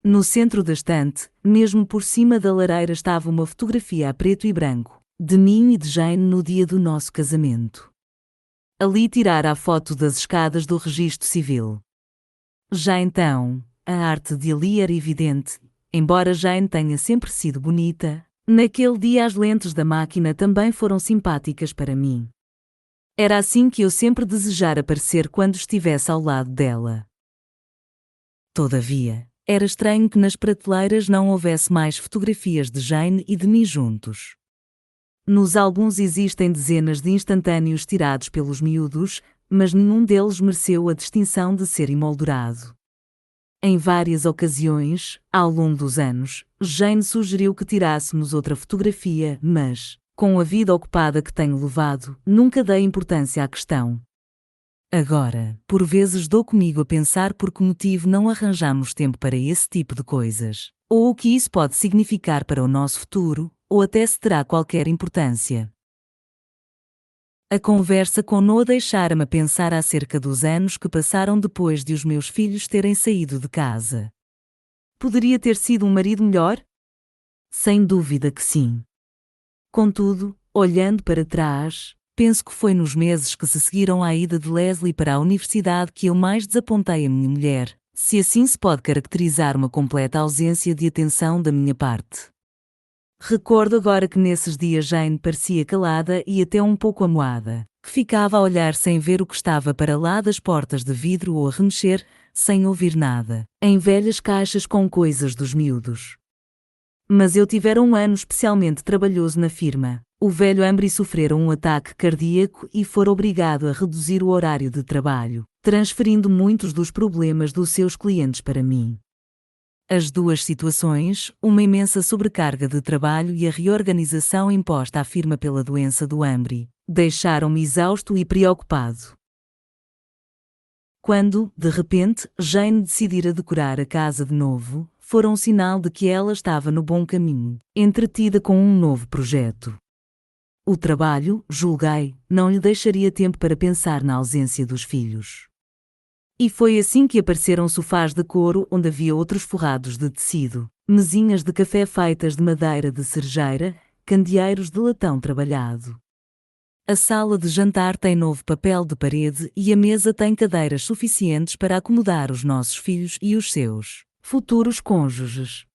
No centro da estante, mesmo por cima da lareira, estava uma fotografia a preto e branco, de mim e de Jane no dia do nosso casamento. Ali tirara a foto das escadas do registro civil. Já então, a arte de ali era evidente, embora Jane tenha sempre sido bonita, naquele dia as lentes da máquina também foram simpáticas para mim. Era assim que eu sempre desejara parecer quando estivesse ao lado dela. Todavia, era estranho que nas prateleiras não houvesse mais fotografias de Jane e de mim juntos. Nos álbuns existem dezenas de instantâneos tirados pelos miúdos, mas nenhum deles mereceu a distinção de ser emoldurado. Em várias ocasiões, ao longo dos anos, Jane sugeriu que tirássemos outra fotografia, mas, com a vida ocupada que tenho levado, nunca dei importância à questão. Agora, por vezes dou comigo a pensar por que motivo não arranjamos tempo para esse tipo de coisas, ou o que isso pode significar para o nosso futuro, ou até se terá qualquer importância. A conversa com Noah deixara-me a pensar acerca dos anos que passaram depois de os meus filhos terem saído de casa. Poderia ter sido um marido melhor? Sem dúvida que sim. Contudo, olhando para trás, penso que foi nos meses que se seguiram à ida de Leslie para a universidade que eu mais desapontei a minha mulher, se assim se pode caracterizar uma completa ausência de atenção da minha parte. Recordo agora que nesses dias Jane parecia calada e até um pouco amuada, que ficava a olhar sem ver o que estava para lá das portas de vidro ou a remexer, sem ouvir nada, em velhas caixas com coisas dos miúdos. Mas eu tivera um ano especialmente trabalhoso na firma. O velho Ambry sofrera um ataque cardíaco e fora obrigado a reduzir o horário de trabalho, transferindo muitos dos problemas dos seus clientes para mim. As duas situações, uma imensa sobrecarga de trabalho e a reorganização imposta à firma pela doença do Ambry, deixaram-me exausto e preocupado. Quando, de repente, Jane decidira decorar a casa de novo, fora um sinal de que ela estava no bom caminho, entretida com um novo projeto. O trabalho, julguei, não lhe deixaria tempo para pensar na ausência dos filhos. E foi assim que apareceram sofás de couro onde havia outros forrados de tecido, mesinhas de café feitas de madeira de cerejeira, candeeiros de latão trabalhado. A sala de jantar tem novo papel de parede e a mesa tem cadeiras suficientes para acomodar os nossos filhos e os seus futuros cônjuges.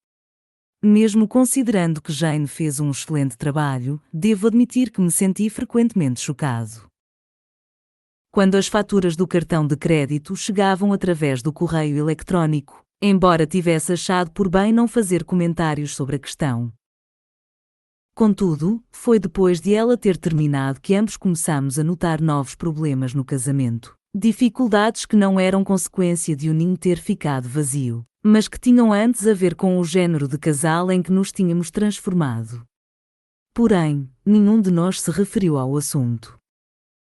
Mesmo considerando que Jane fez um excelente trabalho, devo admitir que me senti frequentemente chocado. Quando as faturas do cartão de crédito chegavam através do correio eletrónico, embora tivesse achado por bem não fazer comentários sobre a questão. Contudo, foi depois de ela ter terminado que ambos começamos a notar novos problemas no casamento. Dificuldades que não eram consequência de o ninho ter ficado vazio, mas que tinham antes a ver com o género de casal em que nos tínhamos transformado. Porém, nenhum de nós se referiu ao assunto.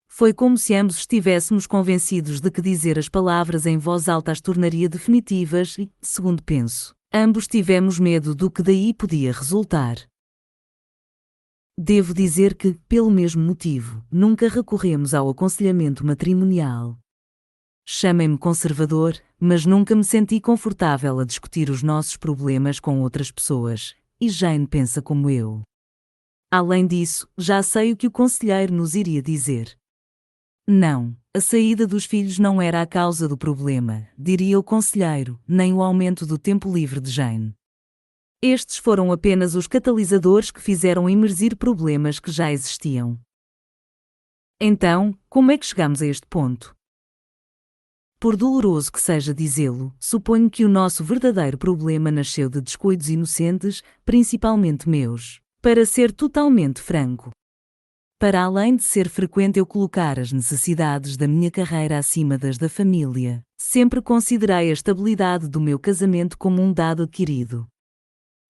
Foi como se ambos estivéssemos convencidos de que dizer as palavras em voz alta as tornaria definitivas e, segundo penso, ambos tivemos medo do que daí podia resultar. Devo dizer que, pelo mesmo motivo, nunca recorremos ao aconselhamento matrimonial. Chamem-me conservador, mas nunca me senti confortável a discutir os nossos problemas com outras pessoas, e Jane pensa como eu. Além disso, já sei o que o conselheiro nos iria dizer. Não, a saída dos filhos não era a causa do problema, diria o conselheiro, nem o aumento do tempo livre de Jane. Estes foram apenas os catalisadores que fizeram emergir problemas que já existiam. Então, como é que chegamos a este ponto? Por doloroso que seja dizê-lo, suponho que o nosso verdadeiro problema nasceu de descuidos inocentes, principalmente meus. Para ser totalmente franco. Para além de ser frequente eu colocar as necessidades da minha carreira acima das da família, sempre considerei a estabilidade do meu casamento como um dado adquirido.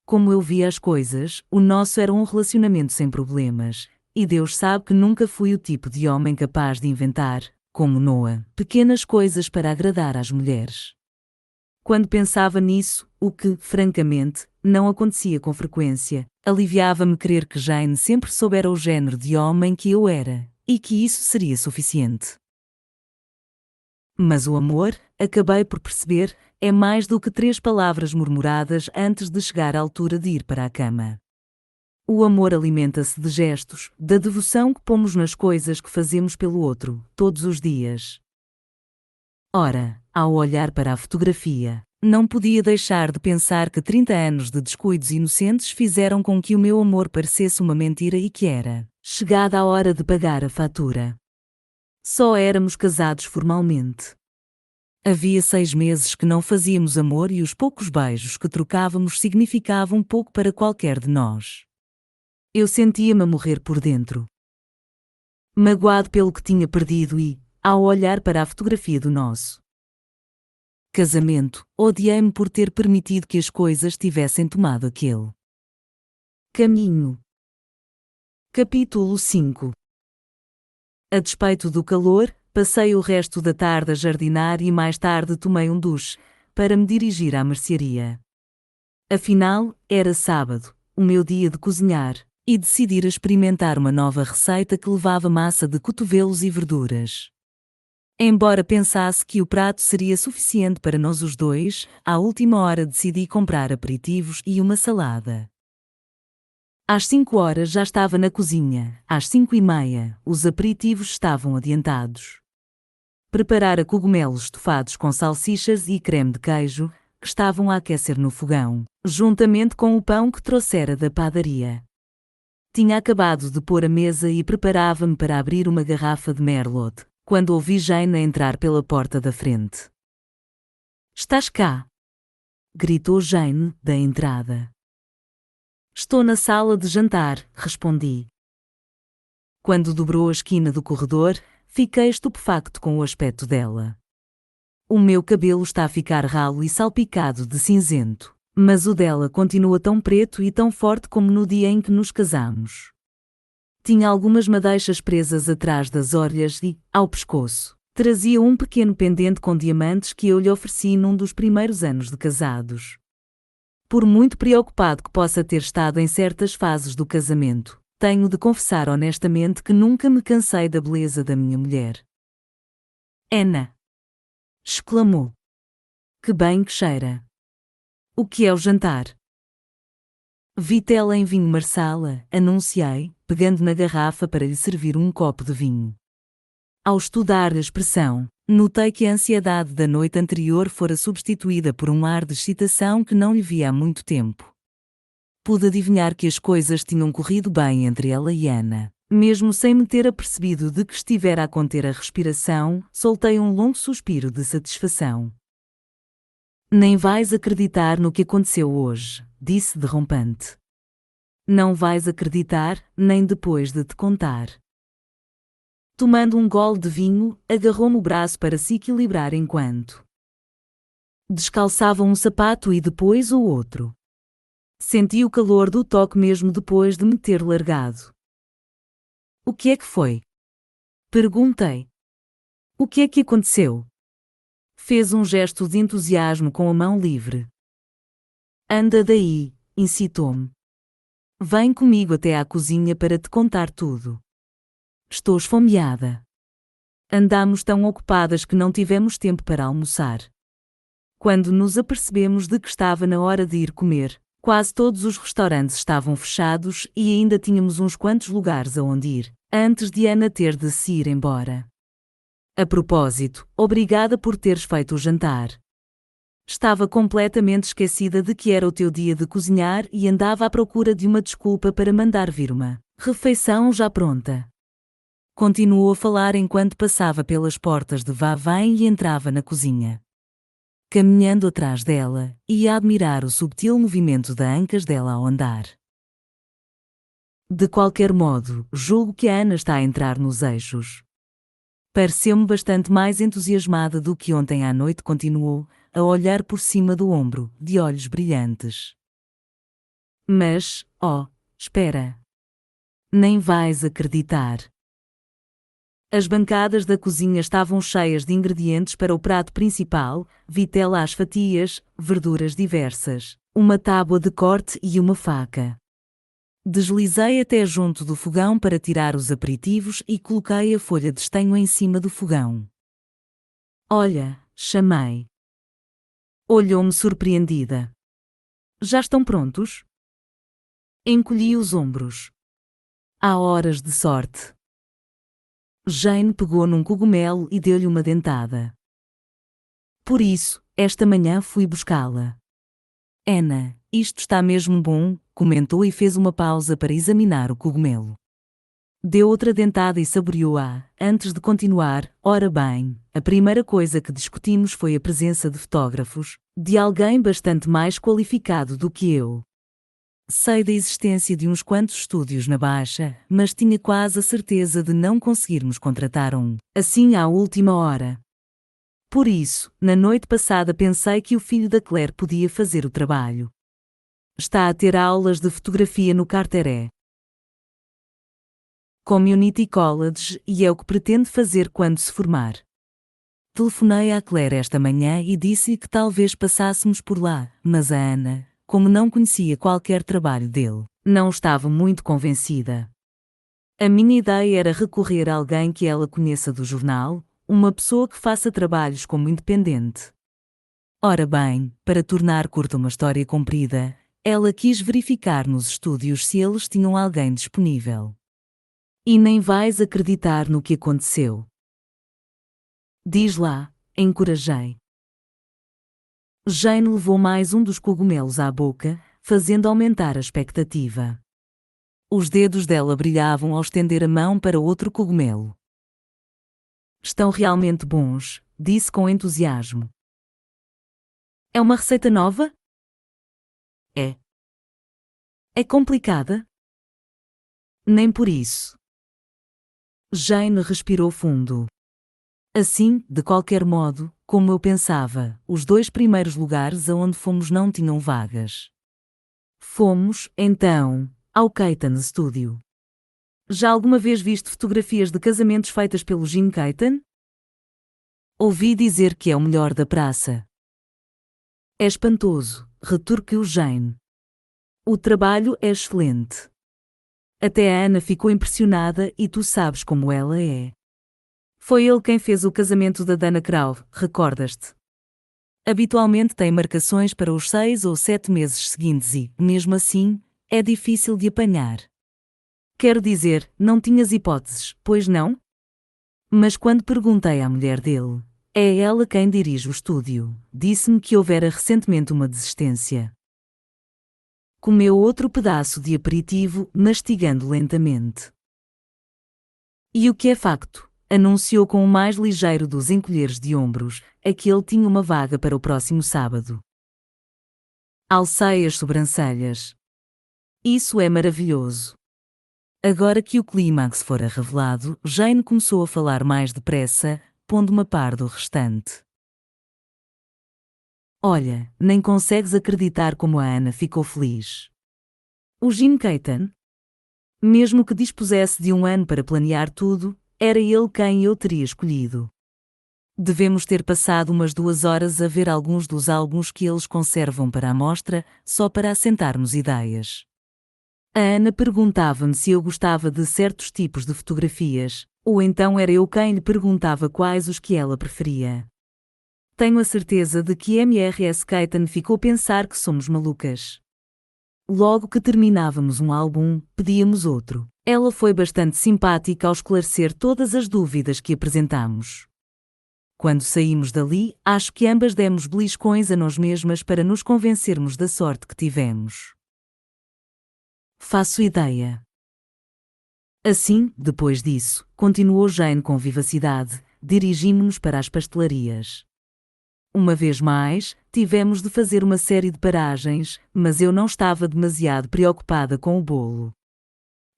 Como eu via as coisas, o nosso era um relacionamento sem problemas, e Deus sabe que nunca fui o tipo de homem capaz de inventar, como Noah, pequenas coisas para agradar às mulheres. Quando pensava nisso, o que, francamente, não acontecia com frequência, aliviava-me crer que Jane sempre soubera o género de homem que eu era, e que isso seria suficiente. Mas o amor, acabei por perceber, é mais do que 3 palavras murmuradas antes de chegar à altura de ir para a cama. O amor alimenta-se de gestos, da devoção que pomos nas coisas que fazemos pelo outro, todos os dias. Ora, ao olhar para a fotografia, não podia deixar de pensar que 30 anos de descuidos inocentes fizeram com que o meu amor parecesse uma mentira e que era chegada a hora de pagar a fatura. Só éramos casados formalmente. Havia 6 meses que não fazíamos amor e os poucos beijos que trocávamos significavam pouco para qualquer de nós. Eu sentia-me a morrer por dentro. Magoado pelo que tinha perdido e, ao olhar para a fotografia do nosso casamento, odiei-me por ter permitido que as coisas tivessem tomado aquele caminho. Capítulo 5. A despeito do calor, passei o resto da tarde a jardinar e mais tarde tomei um duche, para me dirigir à mercearia. Afinal, era sábado, o meu dia de cozinhar, e decidi experimentar uma nova receita que levava massa de cotovelos e verduras. Embora pensasse que o prato seria suficiente para nós os dois, à última hora decidi comprar aperitivos e uma salada. Às 5 horas já estava na cozinha, às 5:30, os aperitivos estavam adiantados. Preparara cogumelos estofados com salsichas e creme de queijo, que estavam a aquecer no fogão, juntamente com o pão que trouxera da padaria. Tinha acabado de pôr a mesa e preparava-me para abrir uma garrafa de Merlot, quando ouvi Jane entrar pela porta da frente. "Estás cá?" gritou Jane, da entrada. "Estou na sala de jantar", respondi. Quando dobrou a esquina do corredor, fiquei estupefacto com o aspecto dela. O meu cabelo está a ficar ralo e salpicado de cinzento, mas o dela continua tão preto e tão forte como no dia em que nos casamos. Tinha algumas madeixas presas atrás das orelhas e, ao pescoço, trazia um pequeno pendente com diamantes que eu lhe ofereci num dos primeiros anos de casados. Por muito preocupado que possa ter estado em certas fases do casamento, tenho de confessar honestamente que nunca me cansei da beleza da minha mulher. "Anna!" exclamou. "Que bem que cheira! O que é o jantar?" "Vitela em vinho marsala", anunciei, pegando na garrafa para lhe servir um copo de vinho. Ao estudar a expressão, notei que a ansiedade da noite anterior fora substituída por um ar de excitação que não lhe via há muito tempo. Pude adivinhar que as coisas tinham corrido bem entre ela e Ana. Mesmo sem me ter apercebido de que estivera a conter a respiração, soltei um longo suspiro de satisfação. "Nem vais acreditar no que aconteceu hoje", disse derrompante. "Não vais acreditar, nem depois de te contar." Tomando um gole de vinho, agarrou-me o braço para se equilibrar enquanto descalçava um sapato e depois o outro. Senti o calor do toque mesmo depois de me ter largado. "O que é que foi?" perguntei. "O que é que aconteceu?" Fez um gesto de entusiasmo com a mão livre. "Anda daí", incitou-me. "Vem comigo até à cozinha para te contar tudo." "Estou esfomeada." Andámos tão ocupadas que não tivemos tempo para almoçar. Quando nos apercebemos de que estava na hora de ir comer, quase todos os restaurantes estavam fechados e ainda tínhamos uns quantos lugares aonde ir, antes de Ana ter de se ir embora. "A propósito, obrigada por teres feito o jantar. Estava completamente esquecida de que era o teu dia de cozinhar e andava à procura de uma desculpa para mandar vir uma refeição já pronta." Continuou a falar enquanto passava pelas portas de vá-vem e entrava na cozinha. Caminhando atrás dela, ia a admirar o subtil movimento das ancas dela ao andar. "De qualquer modo, julgo que a Ana está a entrar nos eixos." Pareceu-me bastante mais entusiasmada do que ontem à noite, continuou, a olhar por cima do ombro, de olhos brilhantes. "Mas, oh, espera. Nem vais acreditar." As bancadas da cozinha estavam cheias de ingredientes para o prato principal, vitela às fatias, verduras diversas, uma tábua de corte e uma faca. Deslizei até junto do fogão para tirar os aperitivos e coloquei a folha de estanho em cima do fogão. Olha, chamei. Olhou-me surpreendida. Já estão prontos? Encolhi os ombros. Há horas de sorte. Jane pegou num cogumelo e deu-lhe uma dentada. Por isso, esta manhã fui buscá-la. Anna, isto está mesmo bom, comentou e fez uma pausa para examinar o cogumelo. Deu outra dentada e saboreou-a, antes de continuar. Ora bem, a primeira coisa que discutimos foi a presença de fotógrafos, de alguém bastante mais qualificado do que eu. Sei da existência de uns quantos estúdios na Baixa, mas tinha quase a certeza de não conseguirmos contratar um, assim à última hora. Por isso, na noite passada pensei que o filho da Claire podia fazer o trabalho. Está a ter aulas de fotografia no Carteret Community College e é o que pretende fazer quando se formar. Telefonei à Claire esta manhã e disse que talvez passássemos por lá, mas a Ana, como não conhecia qualquer trabalho dele, não estava muito convencida. A minha ideia era recorrer a alguém que ela conheça do jornal, uma pessoa que faça trabalhos como independente. Ora bem, para tornar curta uma história comprida, ela quis verificar nos estúdios se eles tinham alguém disponível. E nem vais acreditar no que aconteceu. Diz lá, encorajei. Jane levou mais um dos cogumelos à boca, fazendo aumentar a expectativa. Os dedos dela brilhavam ao estender a mão para outro cogumelo. Estão realmente bons, disse com entusiasmo. É uma receita nova? É. É complicada? Nem por isso. Jane respirou fundo. Assim, de qualquer modo, como eu pensava, os 2 primeiros lugares aonde fomos não tinham vagas. Fomos, então, ao Keaton Studio. Já alguma vez viste fotografias de casamentos feitas pelo Jim Keaton? Ouvi dizer que é o melhor da praça. É espantoso, retorquiu Jane. O trabalho é excelente. Até a Ana ficou impressionada e tu sabes como ela é. Foi ele quem fez o casamento da Dana Crowe, recordas-te? Habitualmente tem marcações para os 6 ou 7 meses seguintes e, mesmo assim, é difícil de apanhar. Quero dizer, não tinhas hipóteses, pois não? Mas quando perguntei à mulher dele, é ela quem dirige o estúdio, disse-me que houvera recentemente uma desistência. Comeu outro pedaço de aperitivo, mastigando lentamente. E o que é facto, anunciou com o mais ligeiro dos encolheres de ombros, é que ele tinha uma vaga para o próximo sábado. Alcei as sobrancelhas. Isso é maravilhoso. Agora que o clímax fora revelado, Jane começou a falar mais depressa, pondo-me a par do restante. Olha, nem consegues acreditar como a Ana ficou feliz. O Jim Keaton? Mesmo que dispusesse de 1 ano para planear tudo, era ele quem eu teria escolhido. Devemos ter passado umas 2 horas a ver alguns dos álbuns que eles conservam para a mostra, só para assentarmos ideias. A Ana perguntava-me se eu gostava de certos tipos de fotografias, ou então era eu quem lhe perguntava quais os que ela preferia. Tenho a certeza de que Mrs. Keaton ficou a pensar que somos malucas. Logo que terminávamos um álbum, pedíamos outro. Ela foi bastante simpática ao esclarecer todas as dúvidas que apresentámos. Quando saímos dali, acho que ambas demos beliscões a nós mesmas para nos convencermos da sorte que tivemos. Faço ideia. Assim, depois disso, continuou Jane com vivacidade, dirigimos-nos para as pastelarias. Uma vez mais, tivemos de fazer uma série de paragens, mas eu não estava demasiado preocupada com o bolo.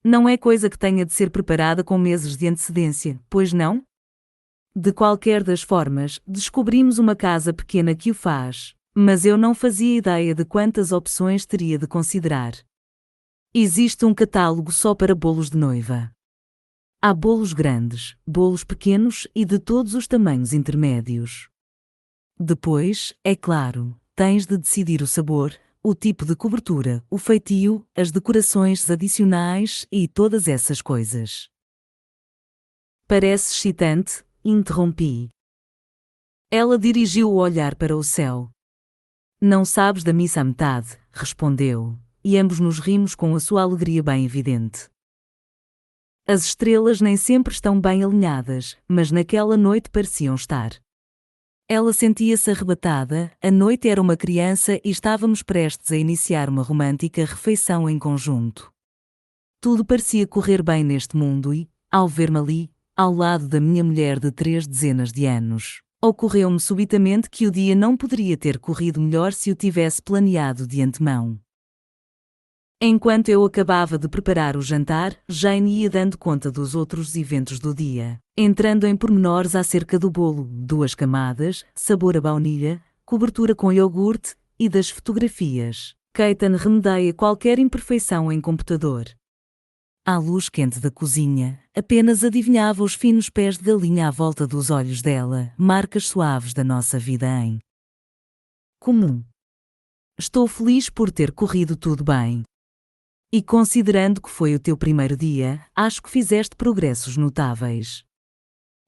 Não é coisa que tenha de ser preparada com meses de antecedência, pois não? De qualquer das formas, descobrimos uma casa pequena que o faz, mas eu não fazia ideia de quantas opções teria de considerar. Existe um catálogo só para bolos de noiva. Há bolos grandes, bolos pequenos e de todos os tamanhos intermédios. Depois, é claro, tens de decidir o sabor, o tipo de cobertura, o feitio, as decorações adicionais e todas essas coisas. Parece excitante, interrompi. Ela dirigiu o olhar para o céu. Não sabes da missa à metade, respondeu, e ambos nos rimos com a sua alegria bem evidente. As estrelas nem sempre estão bem alinhadas, mas naquela noite pareciam estar. Ela sentia-se arrebatada, a noite era uma criança e estávamos prestes a iniciar uma romântica refeição em conjunto. Tudo parecia correr bem neste mundo e, ao ver-me ali, ao lado da minha mulher de 3 dezenas de anos, ocorreu-me subitamente que o dia não poderia ter corrido melhor se o tivesse planeado de antemão. Enquanto eu acabava de preparar o jantar, Jane ia dando conta dos outros eventos do dia, entrando em pormenores acerca do bolo, 2 camadas, sabor a baunilha, cobertura com iogurte, e das fotografias. Keaton remedeia qualquer imperfeição em computador. À luz quente da cozinha, apenas adivinhava os finos pés de galinha à volta dos olhos dela, marcas suaves da nossa vida em comum. Estou feliz por ter corrido tudo bem. E considerando que foi o teu primeiro dia, acho que fizeste progressos notáveis.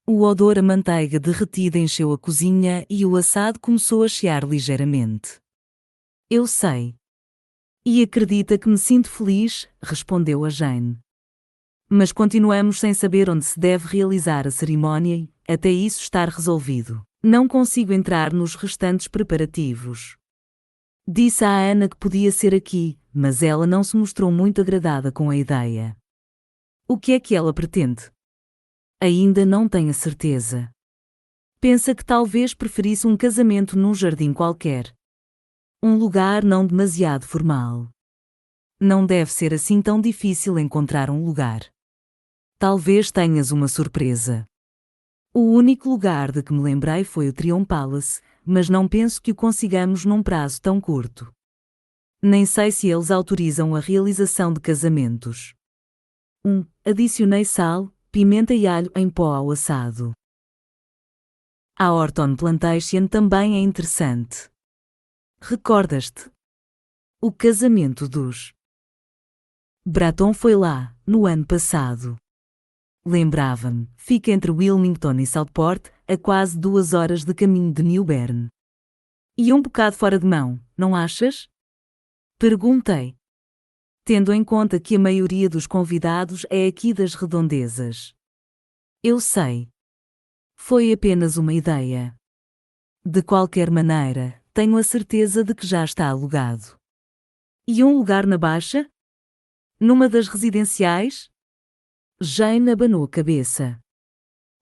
O odor a manteiga derretida encheu a cozinha e o assado começou a chiar ligeiramente. Eu sei. E acredita que me sinto feliz, respondeu a Jane. Mas continuamos sem saber onde se deve realizar a cerimónia e, até isso estar resolvido, não consigo entrar nos restantes preparativos. Disse à Ana que podia ser aqui, mas ela não se mostrou muito agradada com a ideia. O que é que ela pretende? Ainda não tenho a certeza. Pensa que talvez preferisse um casamento num jardim qualquer. Um lugar não demasiado formal. Não deve ser assim tão difícil encontrar um lugar. Talvez tenhas uma surpresa. O único lugar de que me lembrei foi o Triumph Palace, mas não penso que o consigamos num prazo tão curto. Nem sei se eles autorizam a realização de casamentos. Adicionei sal, pimenta e alho em pó ao assado. A Horton Plantation também é interessante. Recordas-te? O casamento dos Bratton foi lá, no ano passado. Lembrava-me, fica entre Wilmington e Southport, a quase 2 horas de caminho de New Bern. E um bocado fora de mão, não achas? Perguntei. Tendo em conta que a maioria dos convidados é aqui das redondezas. Eu sei. Foi apenas uma ideia. De qualquer maneira, tenho a certeza de que já está alugado. E um lugar na Baixa? Numa das residenciais? Jane abanou a cabeça.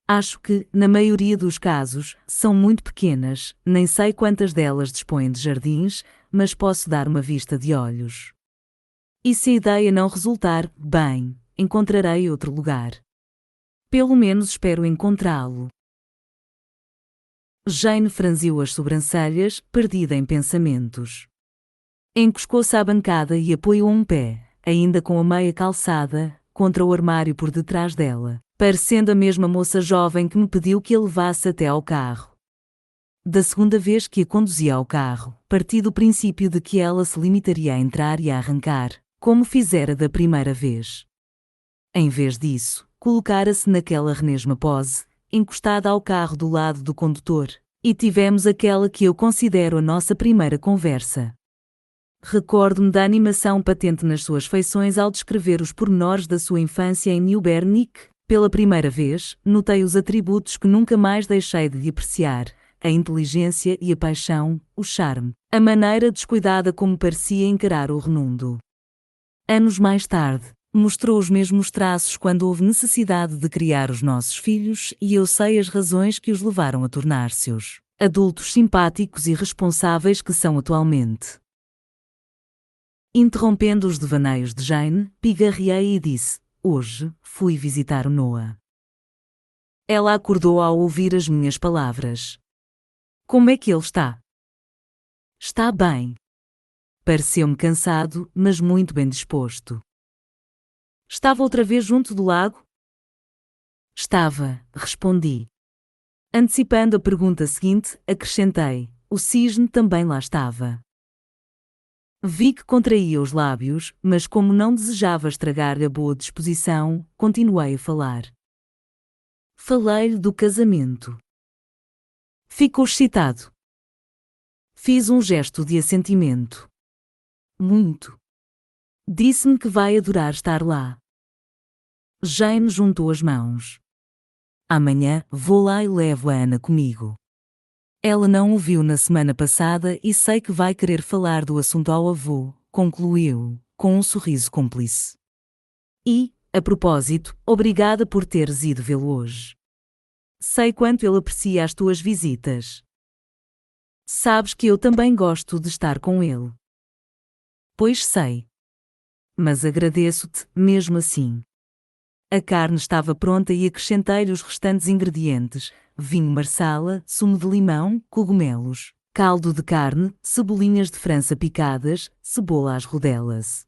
Acho que, na maioria dos casos, são muito pequenas, nem sei quantas delas dispõem de jardins, mas posso dar uma vista de olhos. E se a ideia não resultar, bem, encontrarei outro lugar. Pelo menos espero encontrá-lo. Jane franziu as sobrancelhas, perdida em pensamentos. Encoscou-se à bancada e apoiou um pé, ainda com a meia calçada, contra o armário por detrás dela, parecendo a mesma moça jovem que me pediu que a levasse até ao carro. Da segunda vez que a conduzia ao carro, parti do princípio de que ela se limitaria a entrar e a arrancar, como fizera da primeira vez. Em vez disso, colocara-se naquela renesma pose, encostada ao carro do lado do condutor, e tivemos aquela que eu considero a nossa primeira conversa. Recordo-me da animação patente nas suas feições ao descrever os pormenores da sua infância em New Bern e que, pela primeira vez, notei os atributos que nunca mais deixei de lhe apreciar: a inteligência e a paixão, o charme, a maneira descuidada como parecia encarar o renundo. Anos mais tarde, mostrou os mesmos traços quando houve necessidade de criar os nossos filhos e eu sei as razões que os levaram a tornar-se os adultos simpáticos e responsáveis que são atualmente. Interrompendo os devaneios de Jane, pigarreei e disse: hoje, fui visitar o Noah. Ela acordou ao ouvir as minhas palavras. Como é que ele está? Está bem. Pareceu-me cansado, mas muito bem disposto. Estava outra vez junto do lago? Estava, respondi. Antecipando a pergunta seguinte, acrescentei: o cisne também lá estava. Vi que contraía os lábios, mas como não desejava estragar-lhe a boa disposição, continuei a falar. Falei-lhe do casamento. Ficou excitado. Fiz um gesto de assentimento. Muito. Disse-me que vai adorar estar lá. Jane juntou as mãos. Amanhã vou lá e levo a Ana comigo. Ela não o viu na semana passada e sei que vai querer falar do assunto ao avô, concluiu, com um sorriso cúmplice. E, a propósito, obrigada por teres ido vê-lo hoje. Sei quanto ele aprecia as tuas visitas. Sabes que eu também gosto de estar com ele. Pois sei. Mas agradeço-te, mesmo assim. A carne estava pronta e acrescentei-lhe os restantes ingredientes: vinho marsala, sumo de limão, cogumelos, caldo de carne, cebolinhas de França picadas, cebola às rodelas.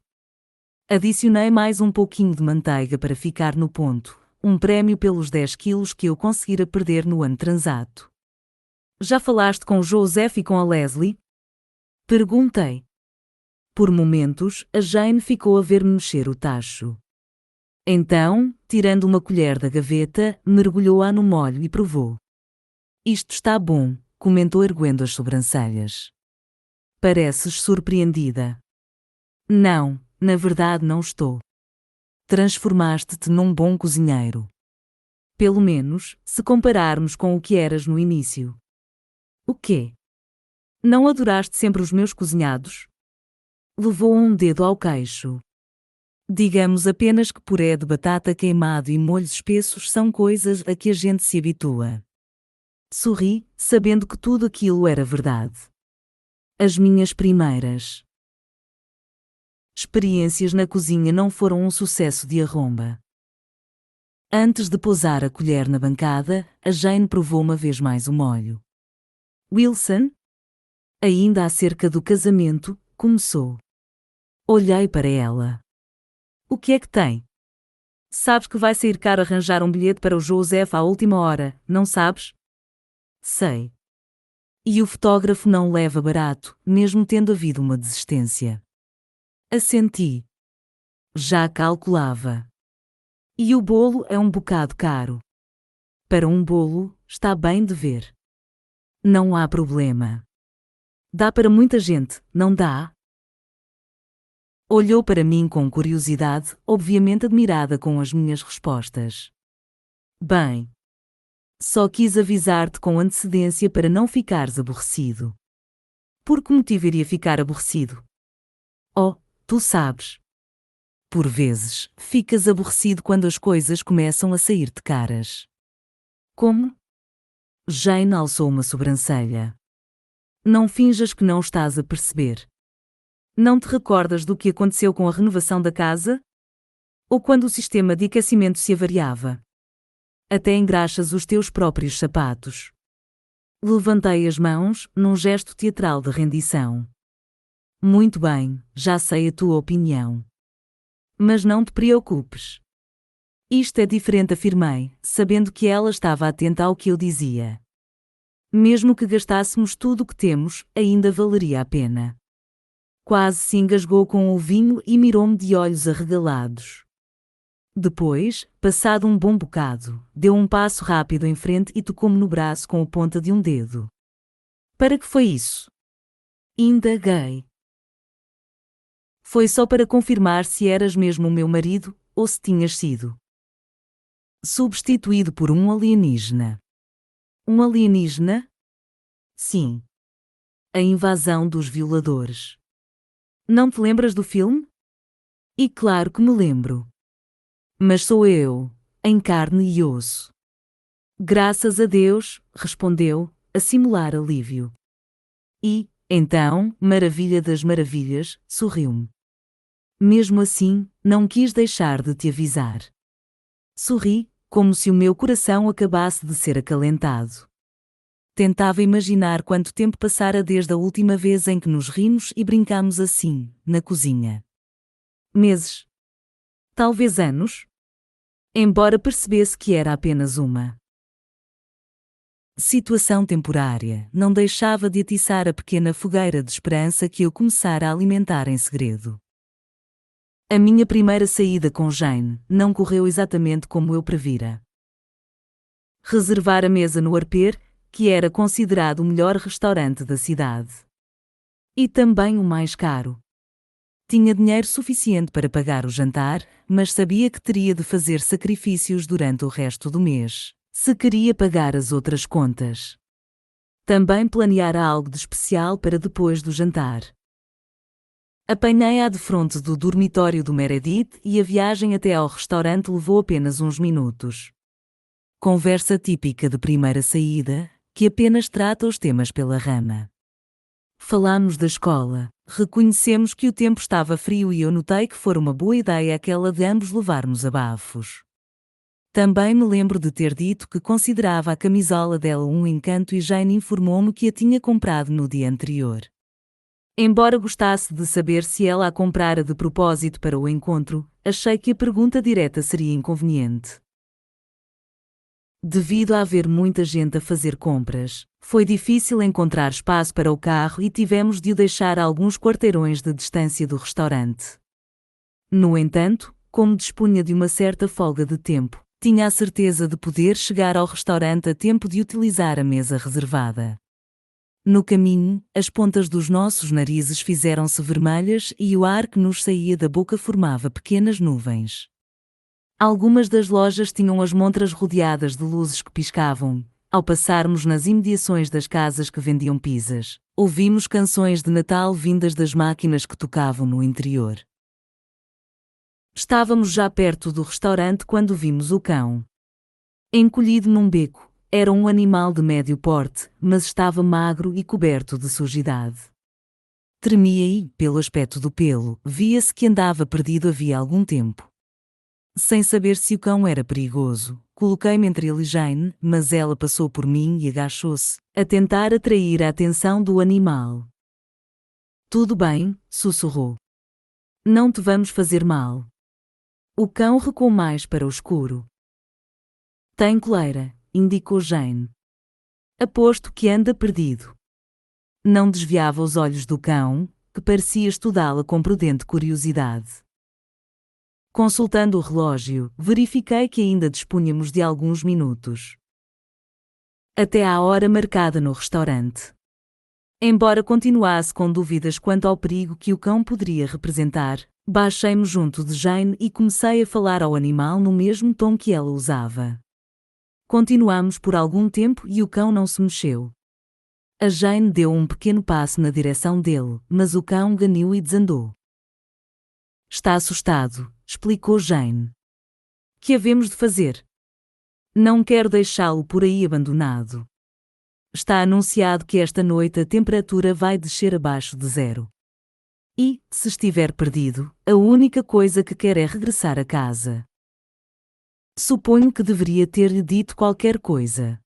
Adicionei mais um pouquinho de manteiga para ficar no ponto, um prémio pelos 10 quilos que eu conseguira perder no ano transato. Já falaste com o Joseph e com a Leslie? Perguntei. Por momentos, a Jane ficou a ver-me mexer o tacho. Então, tirando uma colher da gaveta, mergulhou-a no molho e provou. Isto está bom, comentou erguendo as sobrancelhas. Pareces surpreendida. Não, na verdade não estou. Transformaste-te num bom cozinheiro. Pelo menos, se compararmos com o que eras no início. O quê? Não adoraste sempre os meus cozinhados? Levou um dedo ao queixo. Digamos apenas que puré de batata queimado e molhos espessos são coisas a que a gente se habitua. Sorri, sabendo que tudo aquilo era verdade. As minhas primeiras experiências na cozinha não foram um sucesso de arromba. Antes de pousar a colher na bancada, a Jane provou uma vez mais o molho. Wilson? Ainda acerca do casamento, começou. Olhei para ela. O que é que tem? Sabes que vai sair caro arranjar um bilhete para o Joseph à última hora, não sabes? Sei. E o fotógrafo não leva barato, mesmo tendo havido uma desistência. Assenti. Já calculava. E o bolo é um bocado caro. Para um bolo, está bem de ver. Não há problema. Dá para muita gente, não dá? Olhou para mim com curiosidade, obviamente admirada com as minhas respostas. Bem. Só quis avisar-te com antecedência para não ficares aborrecido. Por que motivo iria ficar aborrecido? Oh, tu sabes. Por vezes, ficas aborrecido quando as coisas começam a sair-te caras. Como? Jane alçou uma sobrancelha. Não finjas que não estás a perceber. Não te recordas do que aconteceu com a renovação da casa? Ou quando o sistema de aquecimento se avariava? Até engraxas os teus próprios sapatos. Levantei as mãos, num gesto teatral de rendição. Muito bem, já sei a tua opinião. Mas não te preocupes. Isto é diferente, afirmei, sabendo que ela estava atenta ao que eu dizia. Mesmo que gastássemos tudo o que temos, ainda valeria a pena. Quase se engasgou com o vinho e mirou-me de olhos arregalados. Depois, passado um bom bocado, deu um passo rápido em frente e tocou-me no braço com a ponta de um dedo. Para que foi isso? Indaguei. Foi só para confirmar se eras mesmo o meu marido, ou se tinhas sido substituído por um alienígena. Um alienígena? Sim. A invasão dos violadores. Não te lembras do filme? E claro que me lembro. Mas sou eu, em carne e osso. Graças a Deus, respondeu, a simular alívio. E, então, maravilha das maravilhas, sorriu-me. Mesmo assim, não quis deixar de te avisar. Sorri, como se o meu coração acabasse de ser acalentado. Tentava imaginar quanto tempo passara desde a última vez em que nos rimos e brincamos assim, na cozinha. Meses. Talvez anos? Embora percebesse que era apenas uma situação temporária, não deixava de atiçar a pequena fogueira de esperança que eu começara a alimentar em segredo. A minha primeira saída com Jane não correu exatamente como eu previra. Reservar a mesa no Arper, que era considerado o melhor restaurante da cidade. E também o mais caro. Tinha dinheiro suficiente para pagar o jantar, mas sabia que teria de fazer sacrifícios durante o resto do mês, se queria pagar as outras contas. Também planeara algo de especial para depois do jantar. Apanhei-a de frente do dormitório do Meredith e a viagem até ao restaurante levou apenas uns minutos. Conversa típica de primeira saída, que apenas trata os temas pela rama. Falámos da escola, reconhecemos que o tempo estava frio e eu notei que fora uma boa ideia aquela de ambos levarmos abafos. Também me lembro de ter dito que considerava a camisola dela um encanto e Jane informou-me que a tinha comprado no dia anterior. Embora gostasse de saber se ela a comprara de propósito para o encontro, achei que a pergunta direta seria inconveniente. Devido a haver muita gente a fazer compras, foi difícil encontrar espaço para o carro e tivemos de o deixar a alguns quarteirões de distância do restaurante. No entanto, como dispunha de uma certa folga de tempo, tinha a certeza de poder chegar ao restaurante a tempo de utilizar a mesa reservada. No caminho, as pontas dos nossos narizes fizeram-se vermelhas e o ar que nos saía da boca formava pequenas nuvens. Algumas das lojas tinham as montras rodeadas de luzes que piscavam. Ao passarmos nas imediações das casas que vendiam pizzas, ouvimos canções de Natal vindas das máquinas que tocavam no interior. Estávamos já perto do restaurante quando vimos o cão. Encolhido num beco, era um animal de médio porte, mas estava magro e coberto de sujidade. Tremia e, pelo aspecto do pelo, via-se que andava perdido havia algum tempo. Sem saber se o cão era perigoso, coloquei-me entre ele e Jane, mas ela passou por mim e agachou-se, a tentar atrair a atenção do animal. Tudo bem, sussurrou. Não te vamos fazer mal. O cão recuou mais para o escuro. Tem coleira, indicou Jane. Aposto que anda perdido. Não desviava os olhos do cão, que parecia estudá-la com prudente curiosidade. Consultando o relógio, verifiquei que ainda dispunhamos de alguns minutos até à hora marcada no restaurante. Embora continuasse com dúvidas quanto ao perigo que o cão poderia representar, baixei-me junto de Jane e comecei a falar ao animal no mesmo tom que ela usava. Continuamos por algum tempo e o cão não se mexeu. A Jane deu um pequeno passo na direção dele, mas o cão ganiu e desandou. Está assustado, explicou Jane. Que havemos de fazer? Não quero deixá-lo por aí abandonado. Está anunciado que esta noite a temperatura vai descer abaixo de 0. E, se estiver perdido, a única coisa que quer é regressar a casa. Suponho que deveria ter-lhe dito qualquer coisa.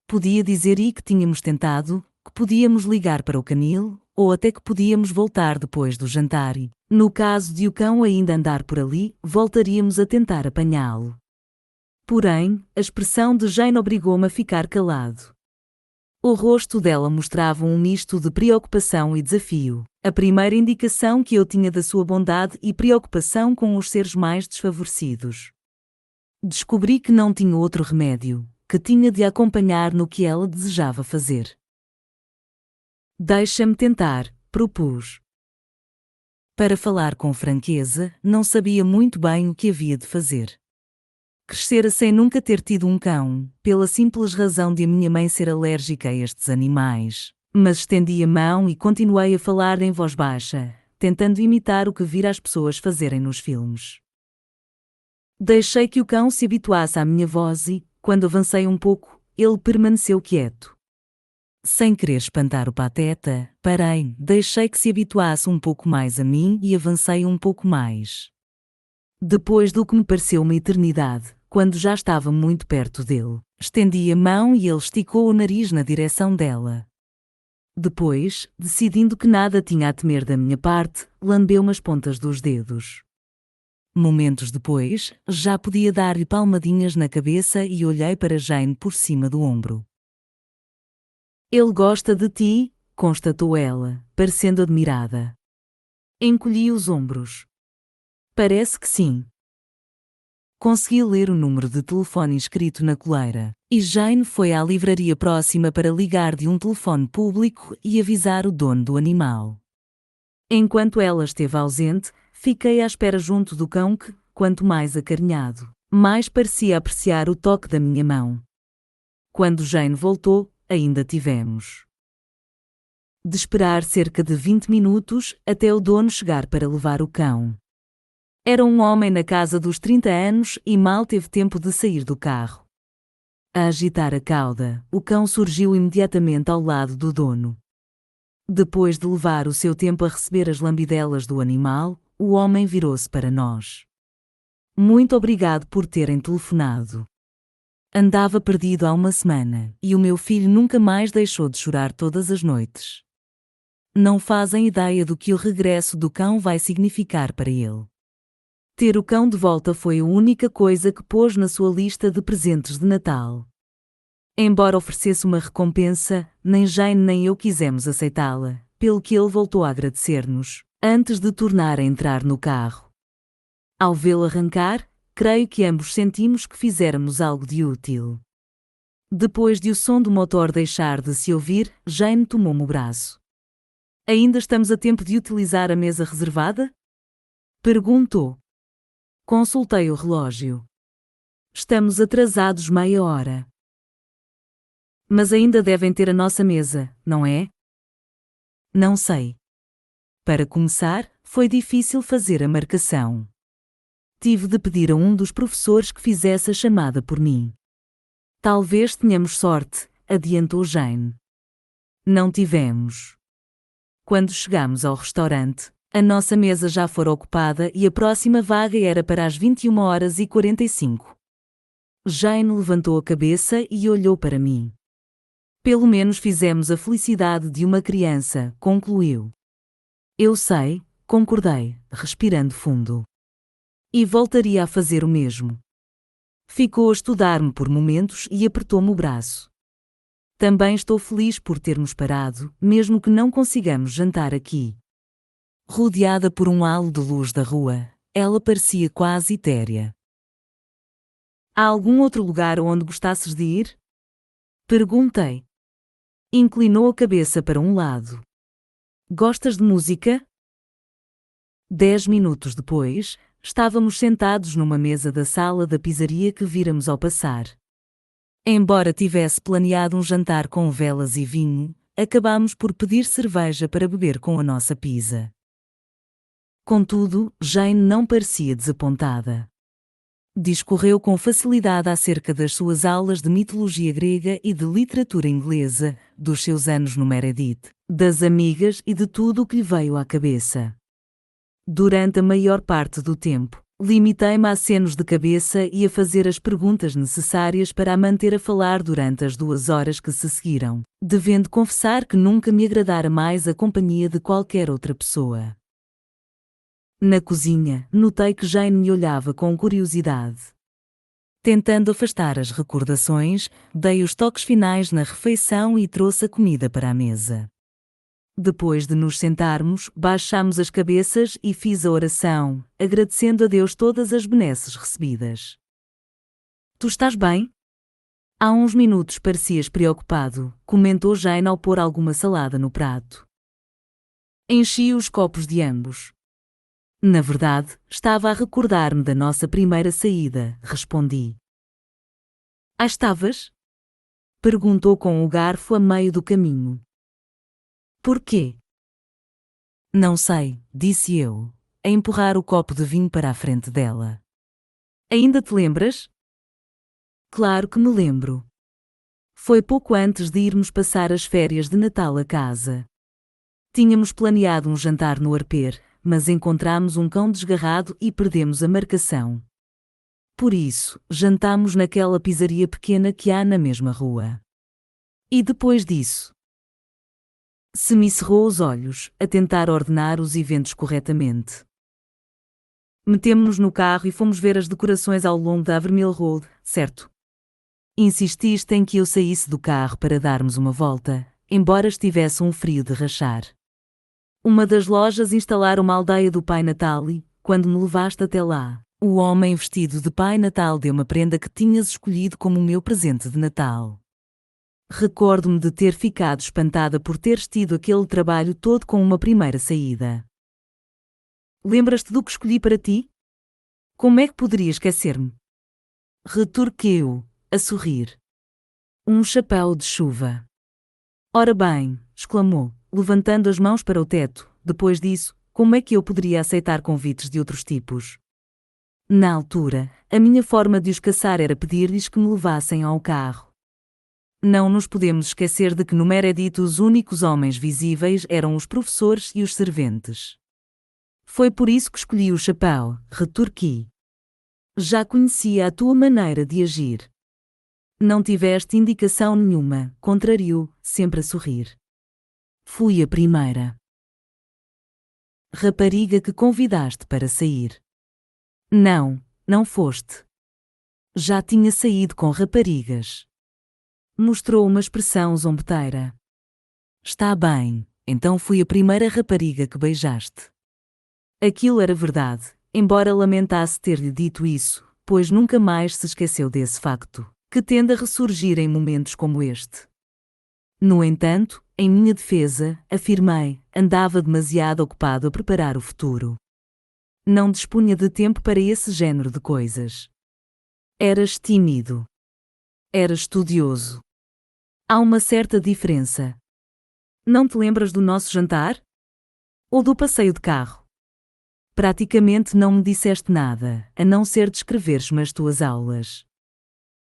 Podia dizer-lhe que tínhamos tentado, que podíamos ligar para o canil, ou até que podíamos voltar depois do jantar e, no caso de o cão ainda andar por ali, voltaríamos a tentar apanhá-lo. Porém, a expressão de Jane obrigou-me a ficar calado. O rosto dela mostrava um misto de preocupação e desafio, a primeira indicação que eu tinha da sua bondade e preocupação com os seres mais desfavorecidos. Descobri que não tinha outro remédio, que tinha de a acompanhar no que ela desejava fazer. Deixa-me tentar, propus. Para falar com franqueza, não sabia muito bem o que havia de fazer. Crescera sem nunca ter tido um cão, pela simples razão de a minha mãe ser alérgica a estes animais. Mas estendi a mão e continuei a falar em voz baixa, tentando imitar o que vira as pessoas fazerem nos filmes. Deixei que o cão se habituasse à minha voz e, quando avancei um pouco, ele permaneceu quieto. Sem querer espantar o pateta, parei, deixei que se habituasse um pouco mais a mim e avancei um pouco mais. Depois do que me pareceu uma eternidade, quando já estava muito perto dele, estendi a mão e ele esticou o nariz na direção dela. Depois, decidindo que nada tinha a temer da minha parte, lambeu-me as pontas dos dedos. Momentos depois, já podia dar-lhe palmadinhas na cabeça e olhei para Jane por cima do ombro. Ele gosta de ti, constatou ela, parecendo admirada. Encolhi os ombros. Parece que sim. Consegui ler o número de telefone escrito na coleira, e Jane foi à livraria próxima para ligar de um telefone público e avisar o dono do animal. Enquanto ela esteve ausente, fiquei à espera junto do cão que, quanto mais acarinhado, mais parecia apreciar o toque da minha mão. Quando Jane voltou, ainda tivemos de esperar cerca de 20 minutos até o dono chegar para levar o cão. Era um homem na casa dos 30 anos e mal teve tempo de sair do carro. A agitar a cauda, o cão surgiu imediatamente ao lado do dono. Depois de levar o seu tempo a receber as lambidelas do animal, o homem virou-se para nós. Muito obrigado por terem telefonado. Andava perdido há uma semana e o meu filho nunca mais deixou de chorar todas as noites. Não fazem ideia do que o regresso do cão vai significar para ele. Ter o cão de volta foi a única coisa que pôs na sua lista de presentes de Natal. Embora oferecesse uma recompensa, nem Jane nem eu quisemos aceitá-la, pelo que ele voltou a agradecer-nos, antes de tornar a entrar no carro. Ao vê-lo arrancar, creio que ambos sentimos que fizéramos algo de útil. Depois de o som do motor deixar de se ouvir, Jane tomou-me o braço. Ainda estamos a tempo de utilizar a mesa reservada? Perguntou. Consultei o relógio. Estamos atrasados meia hora. Mas ainda devem ter a nossa mesa, não é? Não sei. Para começar, foi difícil fazer a marcação. Tive de pedir a um dos professores que fizesse a chamada por mim. Talvez tenhamos sorte, adiantou Jane. Não tivemos. Quando chegamos ao restaurante, a nossa mesa já fora ocupada e a próxima vaga era para as 21h45. Jane levantou a cabeça e olhou para mim. Pelo menos fizemos a felicidade de uma criança, concluiu. Eu sei, concordei, respirando fundo. E voltaria a fazer o mesmo. Ficou a estudar-me por momentos e apertou-me o braço. Também estou feliz por termos parado, mesmo que não consigamos jantar aqui. Rodeada por um halo de luz da rua, ela parecia quase etérea. Há algum outro lugar onde gostasses de ir? Perguntei. Inclinou a cabeça para um lado. Gostas de música? 10 minutos depois, estávamos sentados numa mesa da sala da pizzaria que víramos ao passar. Embora tivesse planeado um jantar com velas e vinho, acabámos por pedir cerveja para beber com a nossa pizza. Contudo, Jane não parecia desapontada. Discorreu com facilidade acerca das suas aulas de mitologia grega e de literatura inglesa, dos seus anos no Meredith, das amigas e de tudo o que lhe veio à cabeça. Durante a maior parte do tempo, limitei-me a acenos de cabeça e a fazer as perguntas necessárias para a manter a falar durante as 2 horas que se seguiram, devendo confessar que nunca me agradara mais a companhia de qualquer outra pessoa. Na cozinha, notei que Jane me olhava com curiosidade. Tentando afastar as recordações, dei os toques finais na refeição e trouxe a comida para a mesa. Depois de nos sentarmos, baixámos as cabeças e fiz a oração, agradecendo a Deus todas as benesses recebidas. Tu estás bem? Há uns minutos parecias preocupado, comentou Jane ao pôr alguma salada no prato. Enchi os copos de ambos. Na verdade, estava a recordar-me da nossa primeira saída, respondi. Ah, estavas? Perguntou com o garfo a meio do caminho. Por quê? Não sei, disse eu, a empurrar o copo de vinho para a frente dela. Ainda te lembras? Claro que me lembro. Foi pouco antes de irmos passar as férias de Natal a casa. Tínhamos planeado um jantar no Arper, mas encontramos um cão desgarrado e perdemos a marcação. Por isso, jantámos naquela pizzaria pequena que há na mesma rua. E depois disso? Semi cerrou os olhos, a tentar ordenar os eventos corretamente. Metemo-nos no carro e fomos ver as decorações ao longo da Avermill Road, certo? Insististe em que eu saísse do carro para darmos uma volta, embora estivesse um frio de rachar. Uma das lojas instalara uma aldeia do Pai Natal e, quando me levaste até lá, O homem vestido de Pai Natal deu-me a prenda que tinhas escolhido como o meu presente de Natal. Recordo-me de ter ficado espantada por teres tido aquele trabalho todo com uma primeira saída. Lembras-te do que escolhi para ti? Como é que poderia esquecer-me? Retorquiu, a sorrir. Um chapéu de chuva. Ora bem, exclamou, levantando as mãos para o teto. Depois disso, como é que eu poderia aceitar convites de outros tipos? Na altura, a minha forma de os caçar era pedir-lhes que me levassem ao carro. Não nos podemos esquecer de que no Meredith os únicos homens visíveis eram os professores e os serventes. Foi por isso que escolhi o chapéu, retorqui. Já conhecia a tua maneira de agir. Não tiveste indicação nenhuma, contrariou, sempre a sorrir. Fui a primeira rapariga que convidaste para sair. Não, não foste. Já tinha saído com raparigas. Mostrou uma expressão zombeteira. Está bem, então fui a primeira rapariga que beijaste. Aquilo era verdade, embora lamentasse ter-lhe dito isso, pois nunca mais se esqueceu desse facto, que tende a ressurgir em momentos como este. No entanto, em minha defesa, afirmei, andava demasiado ocupado a preparar o futuro. Não dispunha de tempo para esse género de coisas. Eras tímido. Eras estudioso. Há uma certa diferença. Não te lembras do nosso jantar? Ou do passeio de carro? Praticamente não me disseste nada, a não ser descreveres-me as tuas aulas.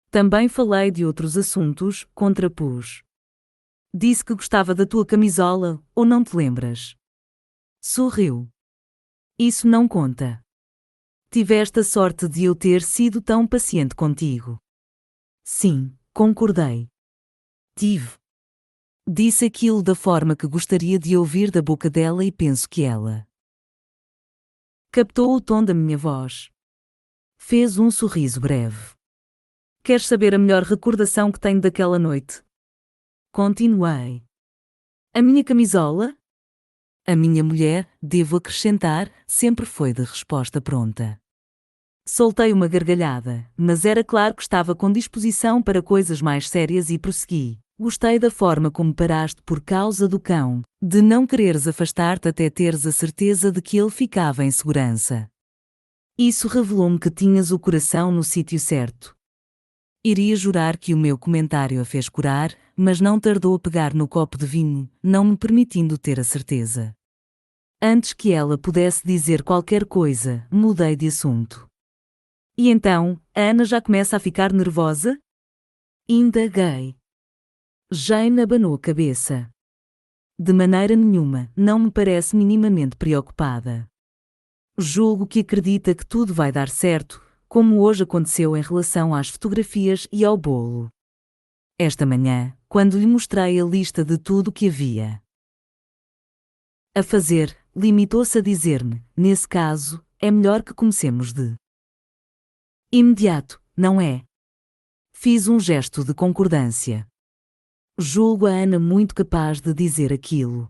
Também falei de outros assuntos, contrapus. Disse que gostava da tua camisola, ou não te lembras? Sorriu. Isso não conta. Tiveste a sorte de eu ter sido tão paciente contigo. Sim, concordei. Tive. Disse aquilo da forma que gostaria de ouvir da boca dela e penso que ela captou o tom da minha voz. Fez um sorriso breve. Queres saber a melhor recordação que tenho daquela noite? Continuei. A minha camisola? A minha mulher, devo acrescentar, sempre foi de resposta pronta. Soltei uma gargalhada, mas era claro que estava com disposição para coisas mais sérias e prossegui. Gostei da forma como paraste por causa do cão, de não quereres afastar-te até teres a certeza de que ele ficava em segurança. Isso revelou-me que tinhas o coração no sítio certo. Iria jurar que o meu comentário a fez curar, mas não tardou a pegar no copo de vinho, não me permitindo ter a certeza. Antes que ela pudesse dizer qualquer coisa, mudei de assunto. E então, a Ana já começa a ficar nervosa? Indaguei. Jane abanou a cabeça. De maneira nenhuma, não me parece minimamente preocupada. Julgo que acredita que tudo vai dar certo, como hoje aconteceu em relação às fotografias e ao bolo. Esta manhã, quando lhe mostrei a lista de tudo o que havia a fazer, limitou-se a dizer-me, nesse caso, é melhor que comecemos de imediato, não é? Fiz um gesto de concordância. Julgo a Ana muito capaz de dizer aquilo.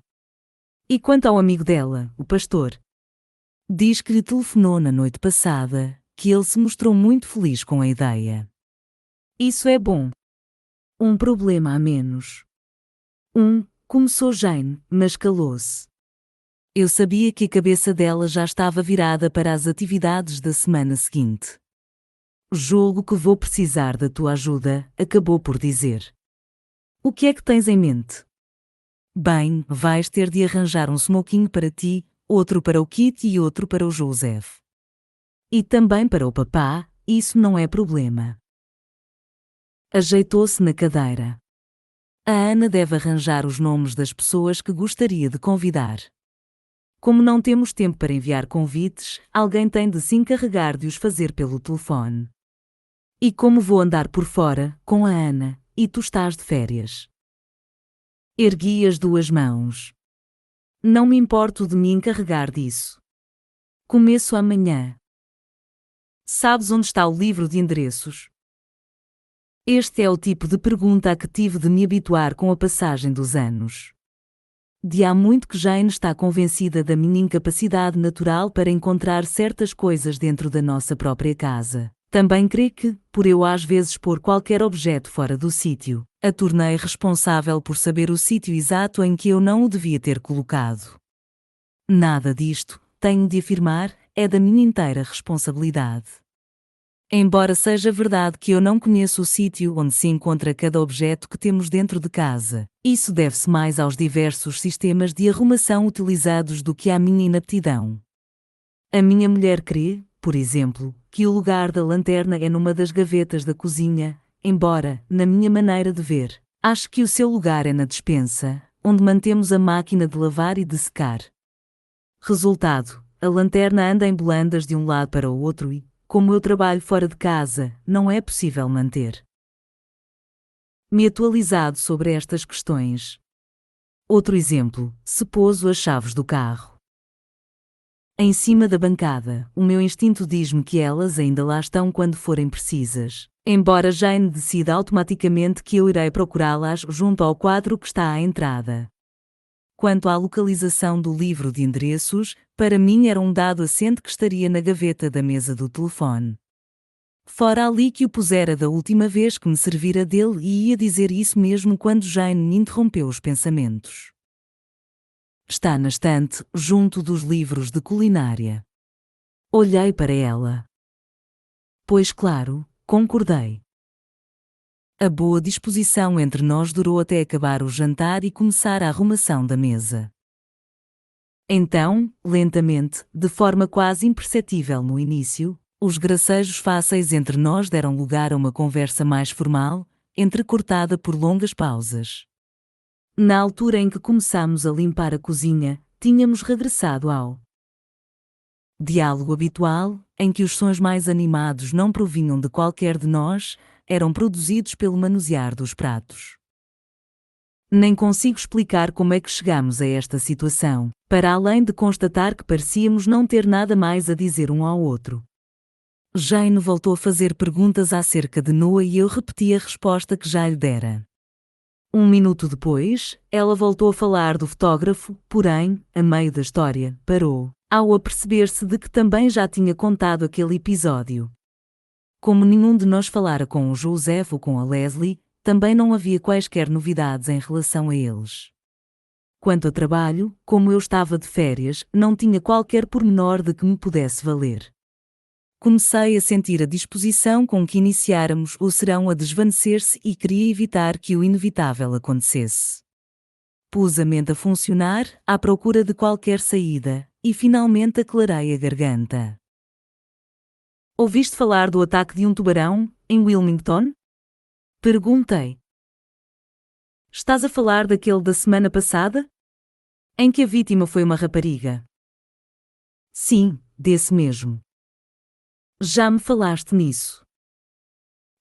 E quanto ao amigo dela, o pastor? Diz que lhe telefonou na noite passada, que ele se mostrou muito feliz com a ideia. Isso é bom. Um problema a menos. Começou Jane, mas calou-se. Eu sabia que a cabeça dela já estava virada para as atividades da semana seguinte. Julgo que vou precisar da tua ajuda, acabou por dizer. O que é que tens em mente? Bem, vais ter de arranjar um smoking para ti, outro para o Kit e outro para o Joseph. E também para o papá, isso não é problema. Ajeitou-se na cadeira. A Ana deve arranjar os nomes das pessoas que gostaria de convidar. Como não temos tempo para enviar convites, alguém tem de se encarregar de os fazer pelo telefone. E como vou andar por fora, com a Ana, e tu estás de férias? Ergui as duas mãos. Não me importo de me encarregar disso. Começo amanhã. Sabes onde está o livro de endereços? Este é o tipo de pergunta a que tive de me habituar com a passagem dos anos. De há muito que Jane está convencida da minha incapacidade natural para encontrar certas coisas dentro da nossa própria casa. Também crê que, por eu às vezes pôr qualquer objeto fora do sítio, a tornei responsável por saber o sítio exato em que eu não o devia ter colocado. Nada disto, tenho de afirmar, é da minha inteira responsabilidade. Embora seja verdade que eu não conheço o sítio onde se encontra cada objeto que temos dentro de casa, isso deve-se mais aos diversos sistemas de arrumação utilizados do que à minha inaptidão. A minha mulher crê, por exemplo, que o lugar da lanterna é numa das gavetas da cozinha, embora, na minha maneira de ver, acho que o seu lugar é na despensa, onde mantemos a máquina de lavar e de secar. Resultado: a lanterna anda em volandas de um lado para o outro e, como eu trabalho fora de casa, não é possível manter-me atualizado sobre estas questões. Outro exemplo: se pouso as chaves do carro em cima da bancada, o meu instinto diz-me que elas ainda lá estão quando forem precisas, embora Jane decida automaticamente que eu irei procurá-las junto ao quadro que está à entrada. Quanto à localização do livro de endereços, para mim era um dado assente que estaria na gaveta da mesa do telefone. Fora ali que o pusera da última vez que me servira dele e ia dizer isso mesmo quando Jane me interrompeu os pensamentos. Está na estante, junto dos livros de culinária. Olhei para ela. Pois claro, concordei. A boa disposição entre nós durou até acabar o jantar e começar a arrumação da mesa. Então, lentamente, de forma quase imperceptível no início, os gracejos fáceis entre nós deram lugar a uma conversa mais formal, entrecortada por longas pausas. Na altura em que começámos a limpar a cozinha, tínhamos regressado ao diálogo habitual, em que os sons mais animados não provinham de qualquer de nós, eram produzidos pelo manusear dos pratos. Nem consigo explicar como é que chegamos a esta situação, para além de constatar que parecíamos não ter nada mais a dizer um ao outro. Jane voltou a fazer perguntas acerca de Noah e eu repeti a resposta que já lhe dera. Um minuto depois, ela voltou a falar do fotógrafo, porém, a meio da história, parou, ao aperceber-se de que também já tinha contado aquele episódio. Como nenhum de nós falara com o Joseph ou com a Leslie, também não havia quaisquer novidades em relação a eles. Quanto a trabalho, como eu estava de férias, não tinha qualquer pormenor de que me pudesse valer. Comecei a sentir a disposição com que iniciáramos o serão a desvanecer-se e queria evitar que o inevitável acontecesse. Pus a mente a funcionar, à procura de qualquer saída, e finalmente aclarei a garganta. Ouviste falar do ataque de um tubarão, em Wilmington? Perguntei. Estás a falar daquele da semana passada? Em que a vítima foi uma rapariga? Sim, desse mesmo. Já me falaste nisso.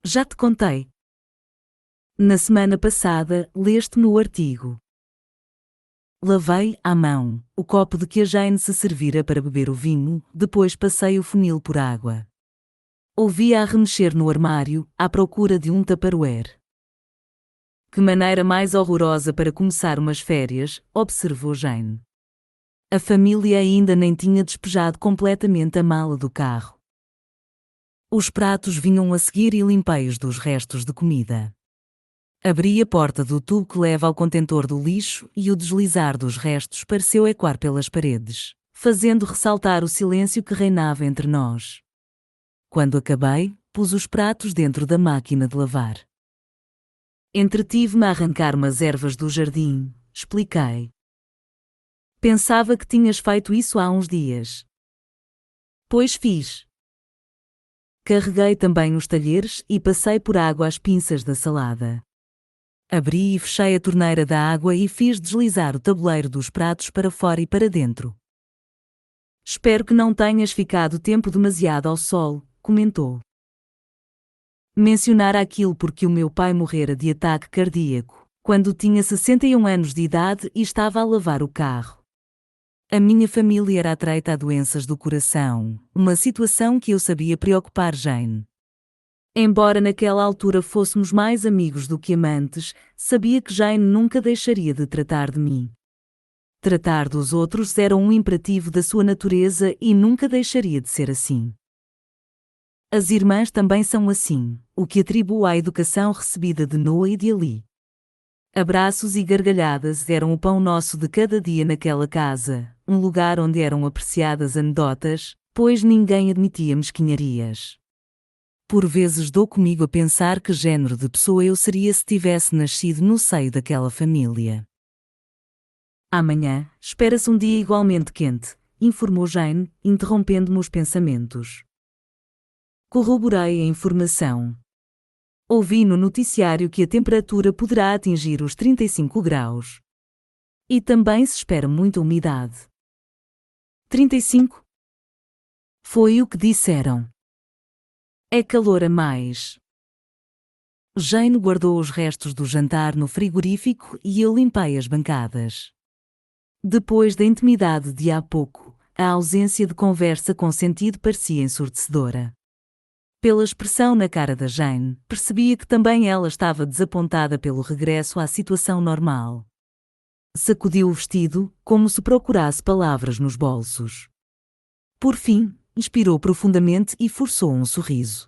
Já te contei. Na semana passada, leste-me o artigo. Lavei, à mão, o copo de que a Jane se servira para beber o vinho, depois passei o funil por água. Ouvi-a a remexer no armário, à procura de um tupperware. Que maneira mais horrorosa para começar umas férias, observou Jane. A família ainda nem tinha despejado completamente a mala do carro. Os pratos vinham a seguir e limpei-os dos restos de comida. Abri a porta do tubo que leva ao contentor do lixo e o deslizar dos restos pareceu ecoar pelas paredes, fazendo ressaltar o silêncio que reinava entre nós. Quando acabei, pus os pratos dentro da máquina de lavar. Entretive-me a arrancar umas ervas do jardim, expliquei. Pensava que tinhas feito isso há uns dias. Pois fiz. Carreguei também os talheres e passei por água as pinças da salada. Abri e fechei a torneira da água e fiz deslizar o tabuleiro dos pratos para fora e para dentro. Espero que não tenhas ficado tempo demasiado ao sol, comentou. Mencionara aquilo porque o meu pai morrera de ataque cardíaco, quando tinha 61 anos de idade e estava a lavar o carro. A minha família era atreita a doenças do coração, uma situação que eu sabia preocupar Jane. Embora naquela altura fôssemos mais amigos do que amantes, sabia que Jane nunca deixaria de tratar de mim. Tratar dos outros era um imperativo da sua natureza e nunca deixaria de ser assim. As irmãs também são assim, o que atribuo à educação recebida de Noa e de Ali. Abraços e gargalhadas eram o pão nosso de cada dia naquela casa, um lugar onde eram apreciadas anedotas, pois ninguém admitia mesquinharias. Por vezes dou comigo a pensar que género de pessoa eu seria se tivesse nascido no seio daquela família. Amanhã, espera-se um dia igualmente quente, informou Jane, interrompendo-me os pensamentos. Corroborei a informação. Ouvi no noticiário que a temperatura poderá atingir os 35 graus. E também se espera muita umidade. 35? Foi o que disseram. É calor a mais. Jane guardou os restos do jantar no frigorífico e eu limpei as bancadas. Depois da intimidade de há pouco, a ausência de conversa com sentido parecia ensurdecedora. Pela expressão na cara da Jane, percebia que também ela estava desapontada pelo regresso à situação normal. Sacudiu o vestido, como se procurasse palavras nos bolsos. Por fim, inspirou profundamente e forçou um sorriso.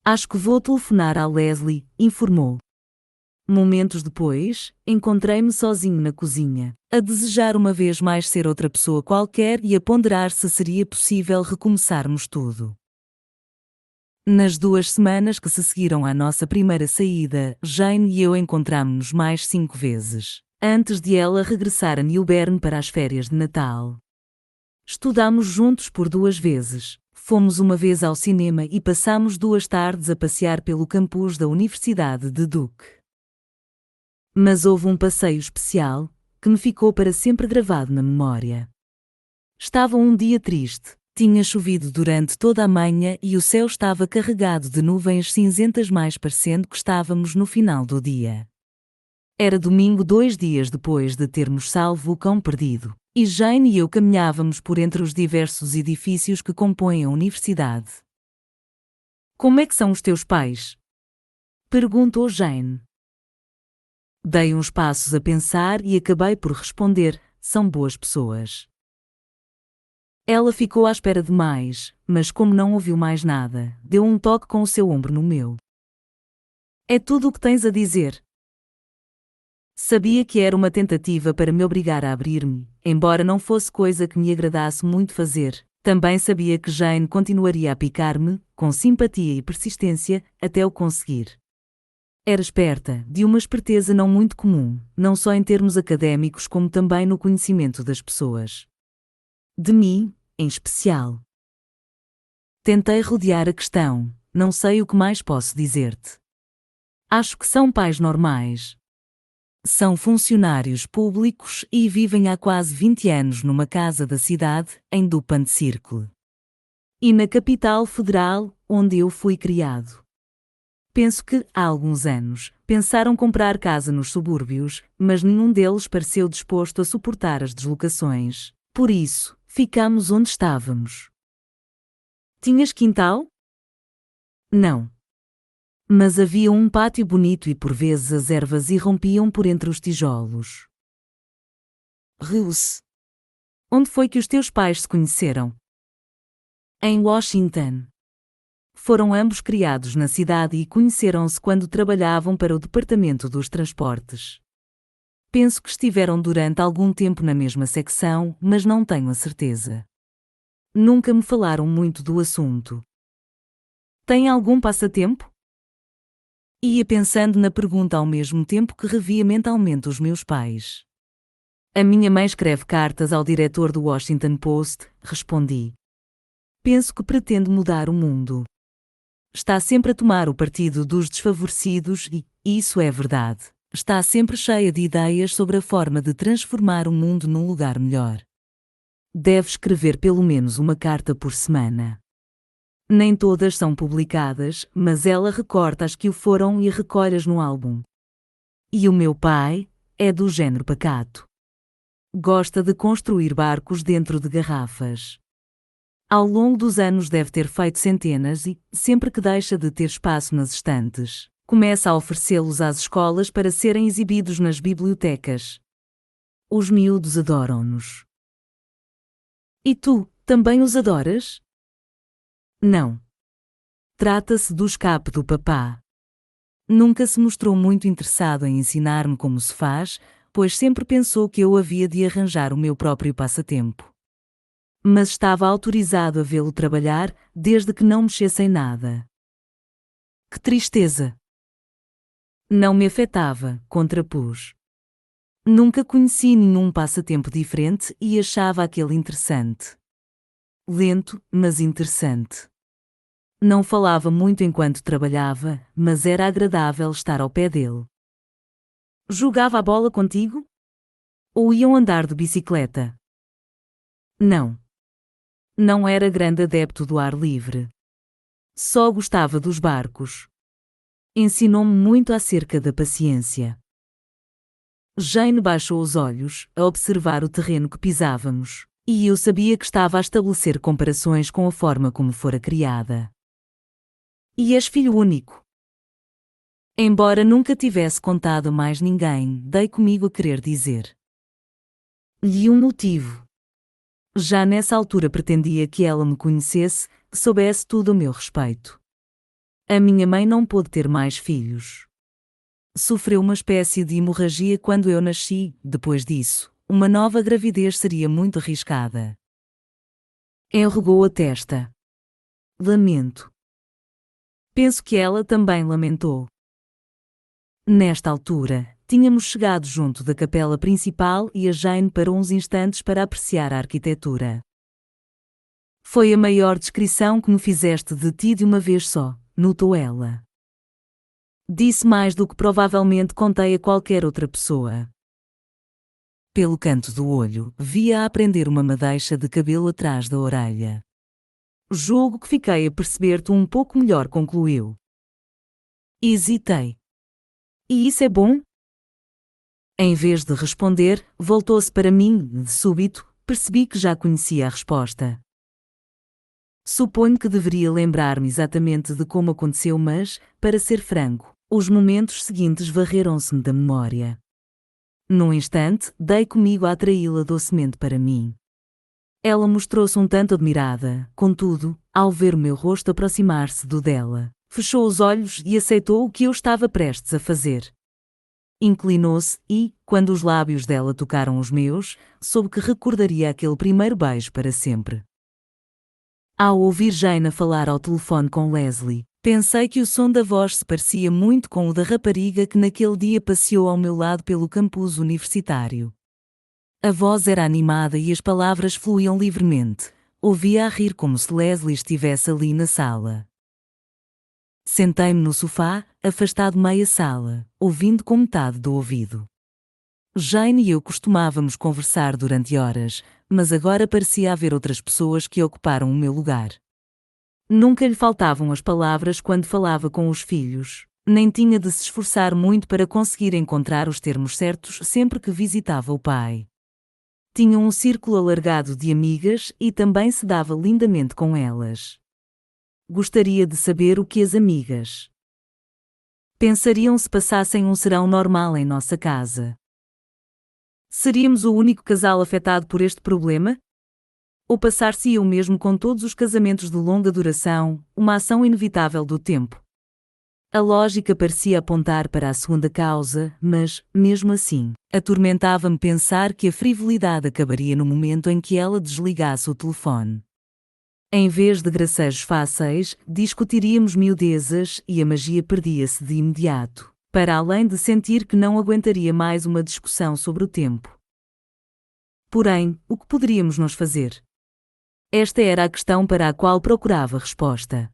Acho que vou telefonar à Leslie, informou. Momentos depois, encontrei-me sozinho na cozinha, a desejar uma vez mais ser outra pessoa qualquer e a ponderar se seria possível recomeçarmos tudo. Nas 2 semanas que se seguiram à nossa primeira saída, Jane e eu encontrámo-nos mais 5 vezes, antes de ela regressar a New Bern para as férias de Natal. Estudámos juntos por 2 vezes, fomos uma vez ao cinema e passámos 2 tardes a passear pelo campus da Universidade de Duke. Mas houve um passeio especial, que me ficou para sempre gravado na memória. Estava um dia triste. Tinha chovido durante toda a manhã e o céu estava carregado de nuvens cinzentas, mais parecendo que estávamos no final do dia. Era domingo, 2 dias depois de termos salvo o cão perdido, e Jane e eu caminhávamos por entre os diversos edifícios que compõem a universidade. Como é que são os teus pais? Perguntou Jane. Dei uns passos a pensar e acabei por responder: são boas pessoas. Ela ficou à espera demais, mas como não ouviu mais nada, deu um toque com o seu ombro no meu. É tudo o que tens a dizer? Sabia que era uma tentativa para me obrigar a abrir-me, embora não fosse coisa que me agradasse muito fazer. Também sabia que Jane continuaria a picar-me, com simpatia e persistência, até o conseguir. Era esperta, de uma esperteza não muito comum, não só em termos académicos como também no conhecimento das pessoas. De mim, em especial. Tentei rodear a questão, não sei o que mais posso dizer-te. Acho que são pais normais. São funcionários públicos e vivem há quase 20 anos numa casa da cidade, em Dupont Circle. E na capital federal, onde eu fui criado. Penso que, há alguns anos, pensaram comprar casa nos subúrbios, mas nenhum deles pareceu disposto a suportar as deslocações. Por isso, ficamos onde estávamos. Tinhas quintal? Não. Mas havia um pátio bonito e por vezes as ervas irrompiam por entre os tijolos. Ruth. Onde foi que os teus pais se conheceram? Em Washington. Foram ambos criados na cidade e conheceram-se quando trabalhavam para o Departamento dos Transportes. Penso que estiveram durante algum tempo na mesma secção, mas não tenho a certeza. Nunca me falaram muito do assunto. Tem algum passatempo? Ia pensando na pergunta ao mesmo tempo que revia mentalmente os meus pais. A minha mãe escreve cartas ao diretor do Washington Post, respondi. Penso que pretende mudar o mundo. Está sempre a tomar o partido dos desfavorecidos e, isso é verdade, está sempre cheia de ideias sobre a forma de transformar o mundo num lugar melhor. Deve escrever pelo menos uma carta por semana. Nem todas são publicadas, mas ela recorta as que o foram e recolhe-as no álbum. E o meu pai é do género pacato. Gosta de construir barcos dentro de garrafas. Ao longo dos anos deve ter feito centenas e, sempre que deixa de ter espaço nas estantes, começa a oferecê-los às escolas para serem exibidos nas bibliotecas. Os miúdos adoram-nos. E tu, também os adoras? Não. Trata-se do escape do papá. Nunca se mostrou muito interessado em ensinar-me como se faz, pois sempre pensou que eu havia de arranjar o meu próprio passatempo. Mas estava autorizado a vê-lo trabalhar, desde que não mexesse em nada. Que tristeza! Não me afetava, contrapus. Nunca conheci nenhum passatempo diferente e achava aquele interessante. Lento, mas interessante. Não falava muito enquanto trabalhava, mas era agradável estar ao pé dele. Jogava a bola contigo? Ou iam andar de bicicleta? Não. Não era grande adepto do ar livre. Só gostava dos barcos. Ensinou-me muito acerca da paciência. Jane baixou os olhos, a observar o terreno que pisávamos, e eu sabia que estava a estabelecer comparações com a forma como fora criada. E és filho único? Embora nunca tivesse contado a mais ninguém, dei comigo a querer dizer. E um motivo. Já nessa altura pretendia que ela me conhecesse, que soubesse tudo a meu respeito. A minha mãe não pôde ter mais filhos. Sofreu uma espécie de hemorragia quando eu nasci. Depois disso, uma nova gravidez seria muito arriscada. Enrugou a testa. Lamento. Penso que ela também lamentou. Nesta altura, tínhamos chegado junto da capela principal e a Jane parou uns instantes para apreciar a arquitetura. Foi a maior descrição que me fizeste de ti de uma vez só, notou ela. Disse mais do que provavelmente contei a qualquer outra pessoa. Pelo canto do olho, via a prender uma madeixa de cabelo atrás da orelha. Julgo que fiquei a perceber-te um pouco melhor, concluiu. Hesitei. E isso é bom? Em vez de responder, voltou-se para mim, de súbito, percebi que já conhecia a resposta. Suponho que deveria lembrar-me exatamente de como aconteceu, mas, para ser franco, os momentos seguintes varreram-se-me da memória. Num instante, dei comigo a atraí-la docemente para mim. Ela mostrou-se um tanto admirada, contudo, ao ver o meu rosto aproximar-se do dela, fechou os olhos e aceitou o que eu estava prestes a fazer. Inclinou-se e, quando os lábios dela tocaram os meus, soube que recordaria aquele primeiro beijo para sempre. Ao ouvir Jane falar ao telefone com Leslie, pensei que o som da voz se parecia muito com o da rapariga que naquele dia passeou ao meu lado pelo campus universitário. A voz era animada e as palavras fluíam livremente. Ouvia a rir como se Leslie estivesse ali na sala. Sentei-me no sofá, afastado meia sala, ouvindo com metade do ouvido. Jane e eu costumávamos conversar durante horas, mas agora parecia haver outras pessoas que ocuparam o meu lugar. Nunca lhe faltavam as palavras quando falava com os filhos, nem tinha de se esforçar muito para conseguir encontrar os termos certos sempre que visitava o pai. Tinha um círculo alargado de amigas e também se dava lindamente com elas. Gostaria de saber o que as amigas pensariam se passassem um serão normal em nossa casa. Seríamos o único casal afetado por este problema? Ou passar-se-ia o mesmo com todos os casamentos de longa duração, uma ação inevitável do tempo? A lógica parecia apontar para a segunda causa, mas, mesmo assim, atormentava-me pensar que a frivolidade acabaria no momento em que ela desligasse o telefone. Em vez de gracejos fáceis, discutiríamos miudezas e a magia perdia-se de imediato, para além de sentir que não aguentaria mais uma discussão sobre o tempo. Porém, o que poderíamos nós fazer? Esta era a questão para a qual procurava resposta.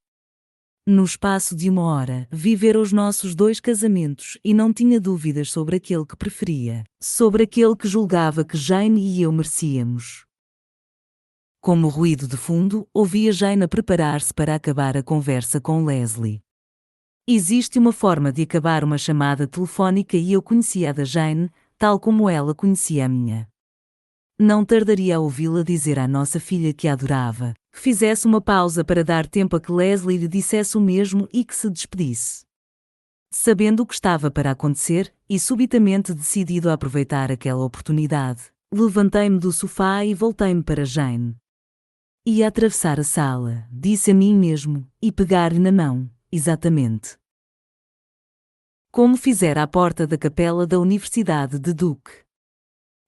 No espaço de 1 hora, vivera os nossos 2 casamentos e não tinha dúvidas sobre aquele que preferia, sobre aquele que julgava que Jane e eu merecíamos. Como ruído de fundo, ouvia Jane a preparar-se para acabar a conversa com Leslie. Existe uma forma de acabar uma chamada telefónica e eu conhecia a da Jane, tal como ela conhecia a minha. Não tardaria a ouvi-la dizer à nossa filha que a adorava, que fizesse uma pausa para dar tempo a que Leslie lhe dissesse o mesmo e que se despedisse. Sabendo o que estava para acontecer, e subitamente decidido a aproveitar aquela oportunidade, levantei-me do sofá e voltei-me para Jane. Ia atravessar a sala, disse a mim mesmo, e pegar-lhe na mão, exatamente como fizera à porta da capela da Universidade de Duke.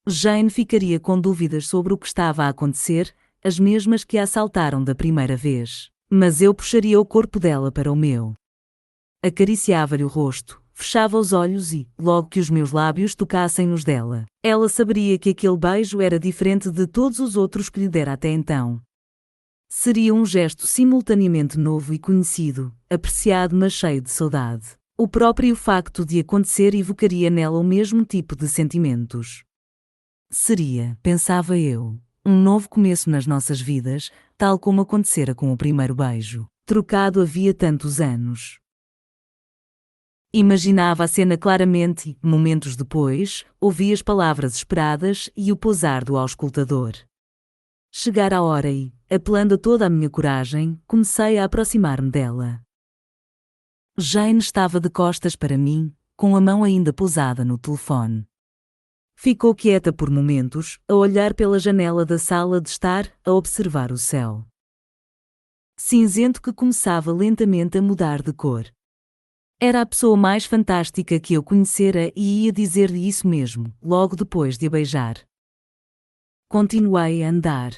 Jane ficaria com dúvidas sobre o que estava a acontecer, as mesmas que a assaltaram da primeira vez, mas eu puxaria o corpo dela para o meu. Acariciava-lhe o rosto, fechava os olhos e, logo que os meus lábios tocassem os dela, ela saberia que aquele beijo era diferente de todos os outros que lhe dera até então. Seria um gesto simultaneamente novo e conhecido, apreciado mas cheio de saudade. O próprio facto de acontecer evocaria nela o mesmo tipo de sentimentos. Seria, pensava eu, um novo começo nas nossas vidas, tal como acontecera com o primeiro beijo, trocado havia tantos anos. Imaginava a cena claramente e, momentos depois, ouvi as palavras esperadas e o pousar do auscultador. Chegara a hora e, apelando a toda a minha coragem, comecei a aproximar-me dela. Jane estava de costas para mim, com a mão ainda pousada no telefone. Ficou quieta por momentos, a olhar pela janela da sala de estar, a observar o céu cinzento que começava lentamente a mudar de cor. Era a pessoa mais fantástica que eu conhecera e ia dizer-lhe isso mesmo, logo depois de a beijar. Continuei a andar.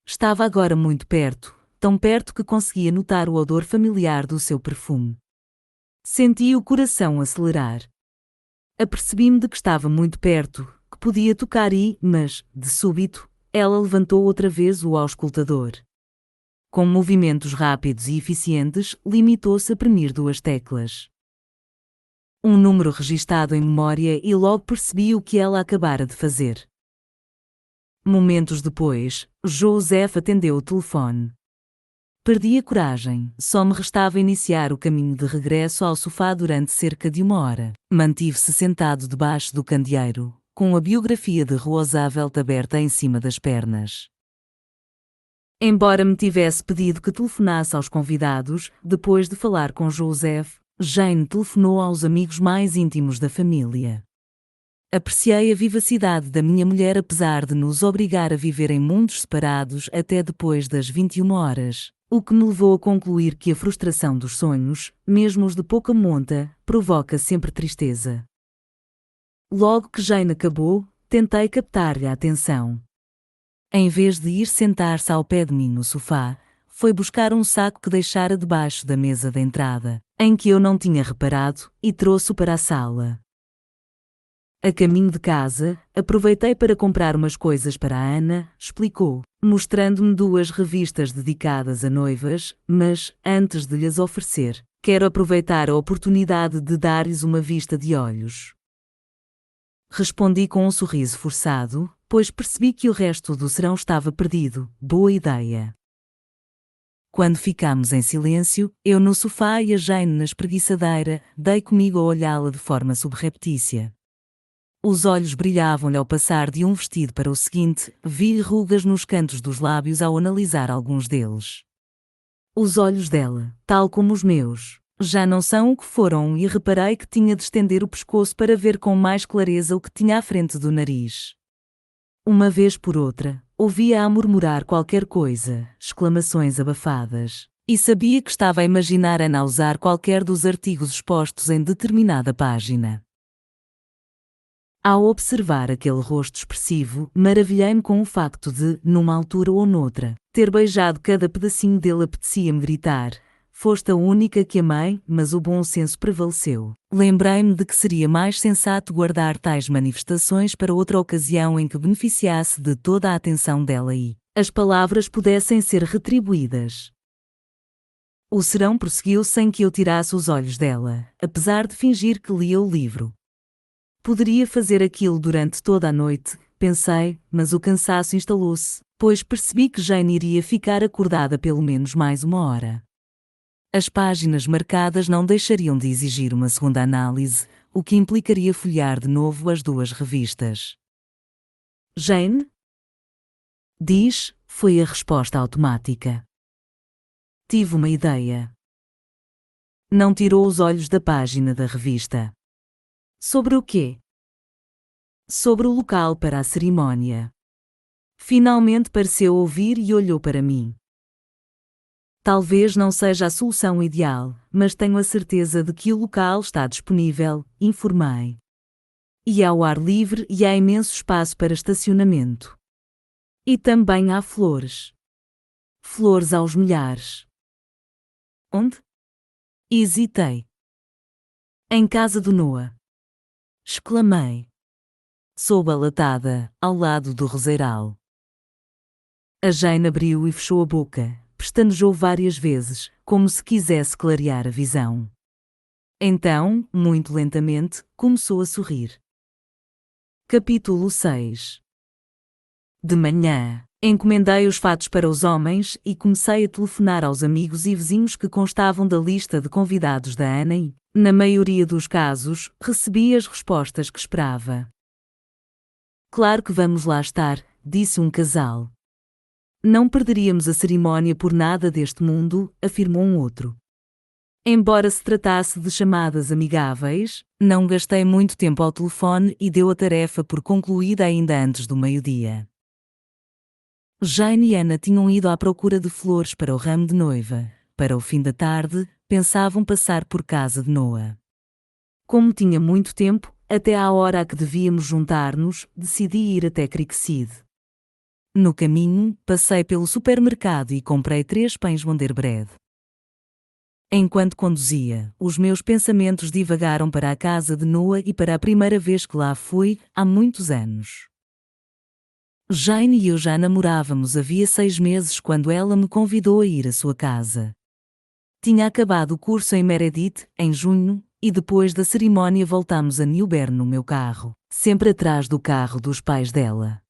Estava agora muito perto, tão perto que conseguia notar o odor familiar do seu perfume. Senti o coração acelerar. Apercebi-me de que estava muito perto, que podia tocar mas, de súbito, ela levantou outra vez o auscultador. Com movimentos rápidos e eficientes, limitou-se a premir 2 teclas. Um número registado em memória e logo percebi o que ela acabara de fazer. Momentos depois, Joseph atendeu o telefone. Perdi a coragem, só me restava iniciar o caminho de regresso ao sofá durante cerca de 1 hora. Mantive-se sentado debaixo do candeeiro, com a biografia de Roosevelt aberta em cima das pernas. Embora me tivesse pedido que telefonasse aos convidados, depois de falar com Joseph, Jane telefonou aos amigos mais íntimos da família. Apreciei a vivacidade da minha mulher apesar de nos obrigar a viver em mundos separados até depois das 21 horas. O que me levou a concluir que a frustração dos sonhos, mesmo os de pouca monta, provoca sempre tristeza. Logo que Jane acabou, tentei captar-lhe a atenção. Em vez de ir sentar-se ao pé de mim no sofá, foi buscar um saco que deixara debaixo da mesa da entrada, em que eu não tinha reparado, e trouxe-o para a sala. A caminho de casa, aproveitei para comprar umas coisas para a Ana, explicou, mostrando-me 2 revistas dedicadas a noivas, mas, antes de lhes oferecer, quero aproveitar a oportunidade de dar-lhes uma vista de olhos. Respondi com um sorriso forçado, pois percebi que o resto do serão estava perdido. Boa ideia. Quando ficámos em silêncio, eu no sofá e a Jane na espreguiçadeira, dei comigo a olhá-la de forma subreptícia. Os olhos brilhavam-lhe ao passar de um vestido para o seguinte, vi rugas nos cantos dos lábios ao analisar alguns deles. Os olhos dela, tal como os meus, já não são o que foram e reparei que tinha de estender o pescoço para ver com mais clareza o que tinha à frente do nariz. Uma vez por outra, ouvia-a murmurar qualquer coisa, exclamações abafadas, e sabia que estava a imaginar Ana a usar qualquer dos artigos expostos em determinada página. Ao observar aquele rosto expressivo, maravilhei-me com o facto de, numa altura ou noutra, ter beijado cada pedacinho dele. Apetecia-me gritar: foste a única que amei, mas o bom senso prevaleceu. Lembrei-me de que seria mais sensato guardar tais manifestações para outra ocasião em que beneficiasse de toda a atenção dela e as palavras pudessem ser retribuídas. O serão prosseguiu sem que eu tirasse os olhos dela, apesar de fingir que lia o livro. Poderia fazer aquilo durante toda a noite, pensei, mas o cansaço instalou-se, pois percebi que Jane iria ficar acordada pelo menos mais 1 hora. As páginas marcadas não deixariam de exigir uma segunda análise, o que implicaria folhear de novo as 2 revistas. Jane? Diz, foi a resposta automática. Tive uma ideia. Não tirou os olhos da página da revista. Sobre o quê? Sobre o local para a cerimónia. Finalmente pareceu ouvir e olhou para mim. Talvez não seja a solução ideal, mas tenho a certeza de que o local está disponível, informei. E ao ar livre e há imenso espaço para estacionamento. E também há flores. Flores aos milhares. Onde? Hesitei. Em casa do Noah. Exclamei. Sob a latada, ao lado do roseiral. A Jane abriu e fechou a boca, pestanejou várias vezes, como se quisesse clarear a visão. Então, muito lentamente, começou a sorrir. Capítulo 6. De manhã, encomendei os fatos para os homens e comecei a telefonar aos amigos e vizinhos que constavam da lista de convidados da Ana e, na maioria dos casos, recebi as respostas que esperava. Claro que vamos lá estar, disse um casal. Não perderíamos a cerimónia por nada deste mundo, afirmou um outro. Embora se tratasse de chamadas amigáveis, não gastei muito tempo ao telefone e deu a tarefa por concluída ainda antes do meio-dia. Jane e Ana tinham ido à procura de flores para o ramo de noiva. Para o fim da tarde, pensavam passar por casa de Noah. Como tinha muito tempo, até à hora a que devíamos juntar-nos, decidi ir até Creekside. No caminho, passei pelo supermercado e comprei 3 pães Wonder Bread. Enquanto conduzia, os meus pensamentos divagaram para a casa de Noah e para a primeira vez que lá fui, há muitos anos. Jane e eu já namorávamos havia 6 meses quando ela me convidou a ir à sua casa. Tinha acabado o curso em Meredith, em junho, e depois da cerimónia voltámos a New Bern no meu carro, sempre atrás do carro dos pais dela.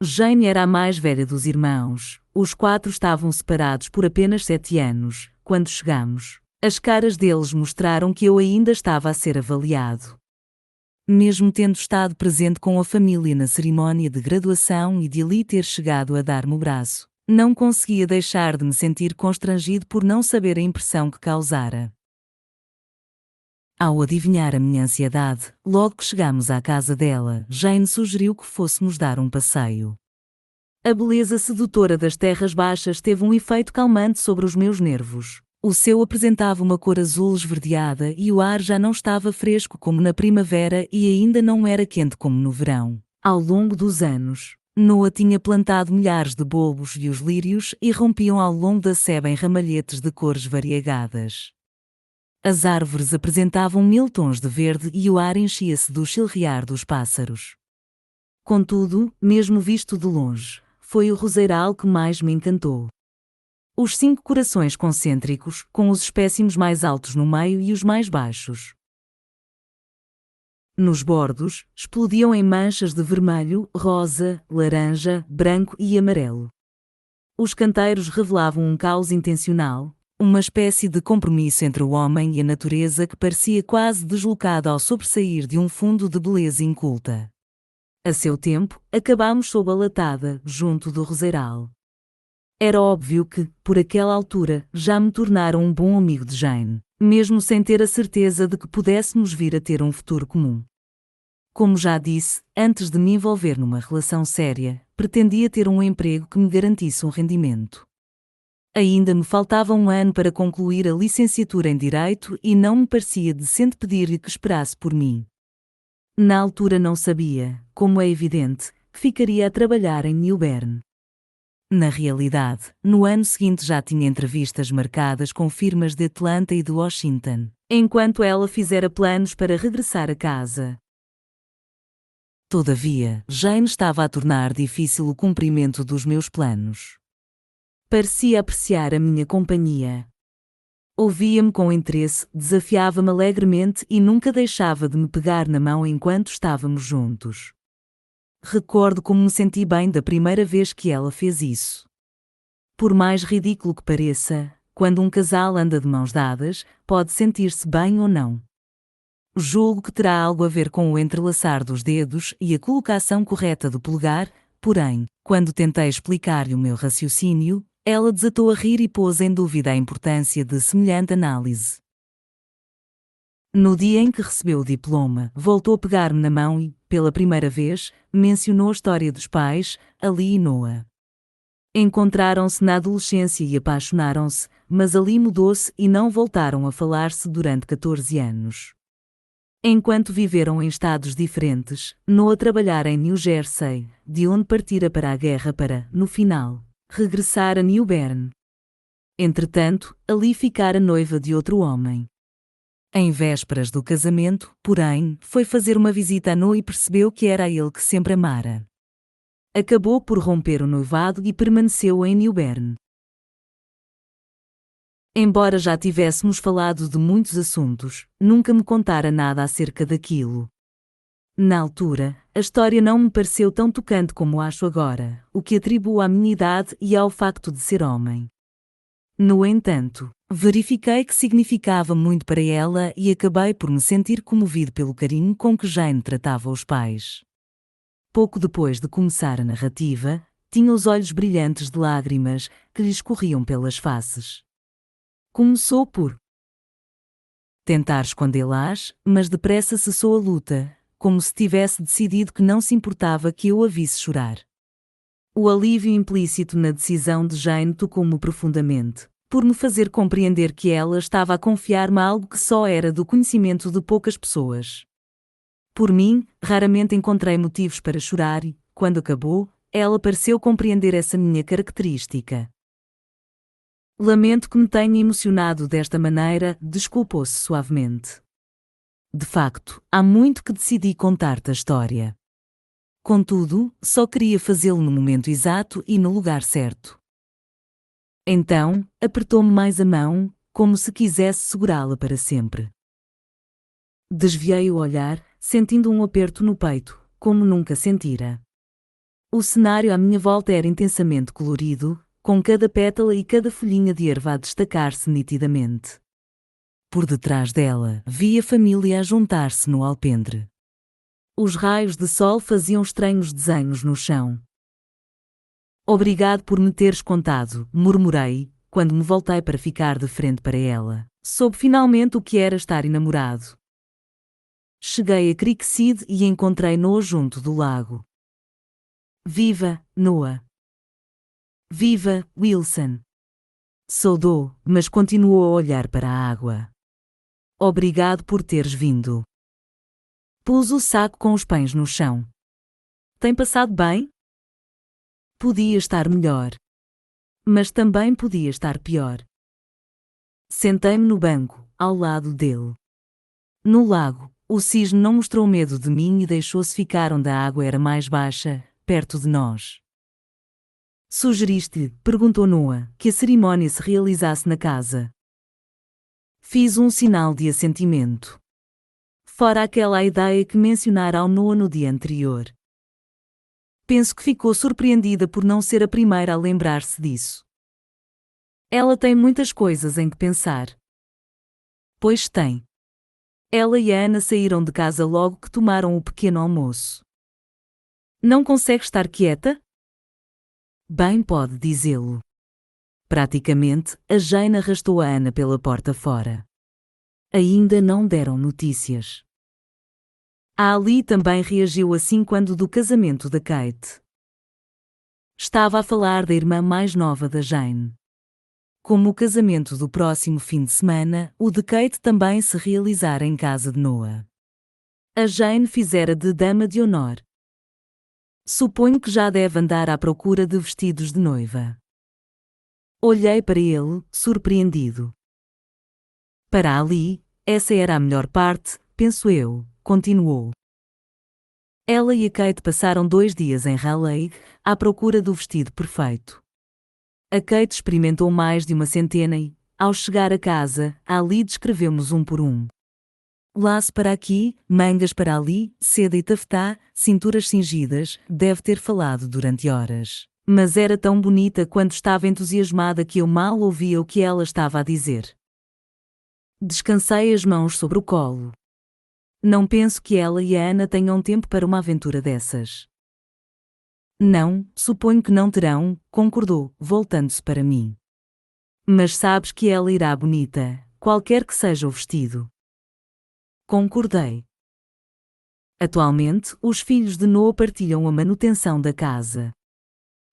Jane era a mais velha dos irmãos, os 4 estavam separados por apenas 7 anos, quando chegamos. As caras deles mostraram que eu ainda estava a ser avaliado. Mesmo tendo estado presente com a família na cerimónia de graduação e de ali ter chegado a dar-me o braço, não conseguia deixar de me sentir constrangido por não saber a impressão que causara. Ao adivinhar a minha ansiedade, logo que chegámos à casa dela, Jane sugeriu que fôssemos dar um passeio. A beleza sedutora das terras baixas teve um efeito calmante sobre os meus nervos. O céu apresentava uma cor azul esverdeada e o ar já não estava fresco como na primavera e ainda não era quente como no verão. Ao longo dos anos, Noah tinha plantado milhares de bulbos e os lírios irrompiam ao longo da seba em ramalhetes de cores variegadas. As árvores apresentavam 1000 tons de verde e o ar enchia-se do chilrear dos pássaros. Contudo, mesmo visto de longe, foi o roseiral que mais me encantou. Os 5 corações concêntricos, com os espécimes mais altos no meio e os mais baixos. Nos bordos, explodiam em manchas de vermelho, rosa, laranja, branco e amarelo. Os canteiros revelavam um caos intencional, uma espécie de compromisso entre o homem e a natureza que parecia quase deslocado ao sobressair de um fundo de beleza inculta. A seu tempo, acabámos sob a latada, junto do roseiral. Era óbvio que, por aquela altura, já me tornara um bom amigo de Jane, mesmo sem ter a certeza de que pudéssemos vir a ter um futuro comum. Como já disse, antes de me envolver numa relação séria, pretendia ter um emprego que me garantisse um rendimento. Ainda me faltava 1 ano para concluir a licenciatura em Direito e não me parecia decente pedir-lhe que esperasse por mim. Na altura não sabia, como é evidente, que ficaria a trabalhar em New Bern. Na realidade, no ano seguinte já tinha entrevistas marcadas com firmas de Atlanta e de Washington, enquanto ela fizera planos para regressar a casa. Todavia, Jane estava a tornar difícil o cumprimento dos meus planos. Parecia apreciar a minha companhia. Ouvia-me com interesse, desafiava-me alegremente e nunca deixava de me pegar na mão enquanto estávamos juntos. Recordo como me senti bem da primeira vez que ela fez isso. Por mais ridículo que pareça, quando um casal anda de mãos dadas, pode sentir-se bem ou não. Julgo que terá algo a ver com o entrelaçar dos dedos e a colocação correta do polegar, porém, quando tentei explicar-lhe o meu raciocínio, ela desatou a rir e pôs em dúvida a importância de semelhante análise. No dia em que recebeu o diploma, voltou a pegar-me na mão e, pela primeira vez, mencionou a história dos pais, Ali e Noah. Encontraram-se na adolescência e apaixonaram-se, mas Ali mudou-se e não voltaram a falar-se durante 14 anos. Enquanto viveram em estados diferentes, Noah trabalhara em New Jersey, de onde partira para a guerra para, no final, regressar a New Bern. Entretanto, Ali ficara noiva de outro homem. Em vésperas do casamento, porém, foi fazer uma visita a Noah e percebeu que era ele que sempre amara. Acabou por romper o noivado e permaneceu em New Bern. Embora já tivéssemos falado de muitos assuntos, nunca me contara nada acerca daquilo. Na altura, a história não me pareceu tão tocante como acho agora, o que atribuo à minha idade e ao facto de ser homem. No entanto, verifiquei que significava muito para ela e acabei por me sentir comovido pelo carinho com que Jane tratava os pais. Pouco depois de começar a narrativa, tinha os olhos brilhantes de lágrimas que lhe escorriam pelas faces. Começou por tentar escondê-las, mas depressa cessou a luta, como se tivesse decidido que não se importava que eu a visse chorar. O alívio implícito na decisão de Jane tocou-me profundamente, por me fazer compreender que ela estava a confiar-me algo que só era do conhecimento de poucas pessoas. Por mim, raramente encontrei motivos para chorar e, quando acabou, ela pareceu compreender essa minha característica. Lamento que me tenha emocionado desta maneira, desculpou-se suavemente. De facto, há muito que decidi contar-te a história. Contudo, só queria fazê-lo no momento exato e no lugar certo. Então, apertou-me mais a mão, como se quisesse segurá-la para sempre. Desviei o olhar, sentindo um aperto no peito, como nunca sentira. O cenário à minha volta era intensamente colorido, com cada pétala e cada folhinha de erva a destacar-se nitidamente. Por detrás dela, vi a família a juntar-se no alpendre. Os raios de sol faziam estranhos desenhos no chão. Obrigado por me teres contado, murmurei, quando me voltei para ficar de frente para ela. Soube finalmente o que era estar enamorado. Cheguei a Creekside e encontrei Noah junto do lago. Viva, Noah! Viva, Wilson! Saudou, mas continuou a olhar para a água. Obrigado por teres vindo. Pus o saco com os pães no chão. Tem passado bem? Podia estar melhor. Mas também podia estar pior. Sentei-me no banco, ao lado dele. No lago, o cisne não mostrou medo de mim e deixou-se ficar onde a água era mais baixa, perto de nós. Sugeriste, perguntou Noah, que a cerimónia se realizasse na casa. Fiz um sinal de assentimento. Fora aquela ideia que mencionara ao Noah no dia anterior. Penso que ficou surpreendida por não ser a primeira a lembrar-se disso. Ela tem muitas coisas em que pensar. Pois tem. Ela e a Ana saíram de casa logo que tomaram o pequeno almoço. Não consegue estar quieta? Bem pode dizê-lo. Praticamente, a Jane arrastou a Ana pela porta fora. Ainda não deram notícias. A Ali também reagiu assim quando do casamento da Kate. Estava a falar da irmã mais nova da Jane. Como o casamento do próximo fim de semana, o de Kate também se realizara em casa de Noah. A Jane fizera de dama de honor. Suponho que já deve andar à procura de vestidos de noiva. Olhei para ele, surpreendido. Para Ali, essa era a melhor parte, penso eu, continuou. Ela e a Kate passaram 2 dias em Raleigh, à procura do vestido perfeito. A Kate experimentou mais de uma centena e, ao chegar a casa, Ali descreveu-nos um por um. Laço para aqui, mangas para ali, seda e tafetá, cinturas cingidas, deve ter falado durante horas. Mas era tão bonita quando estava entusiasmada que eu mal ouvia o que ela estava a dizer. Descansei as mãos sobre o colo. Não penso que ela e a Ana tenham tempo para uma aventura dessas. Não, suponho que não terão, concordou, voltando-se para mim. Mas sabes que ela irá bonita, qualquer que seja o vestido. Concordei. Atualmente, os filhos de Noah partilham a manutenção da casa.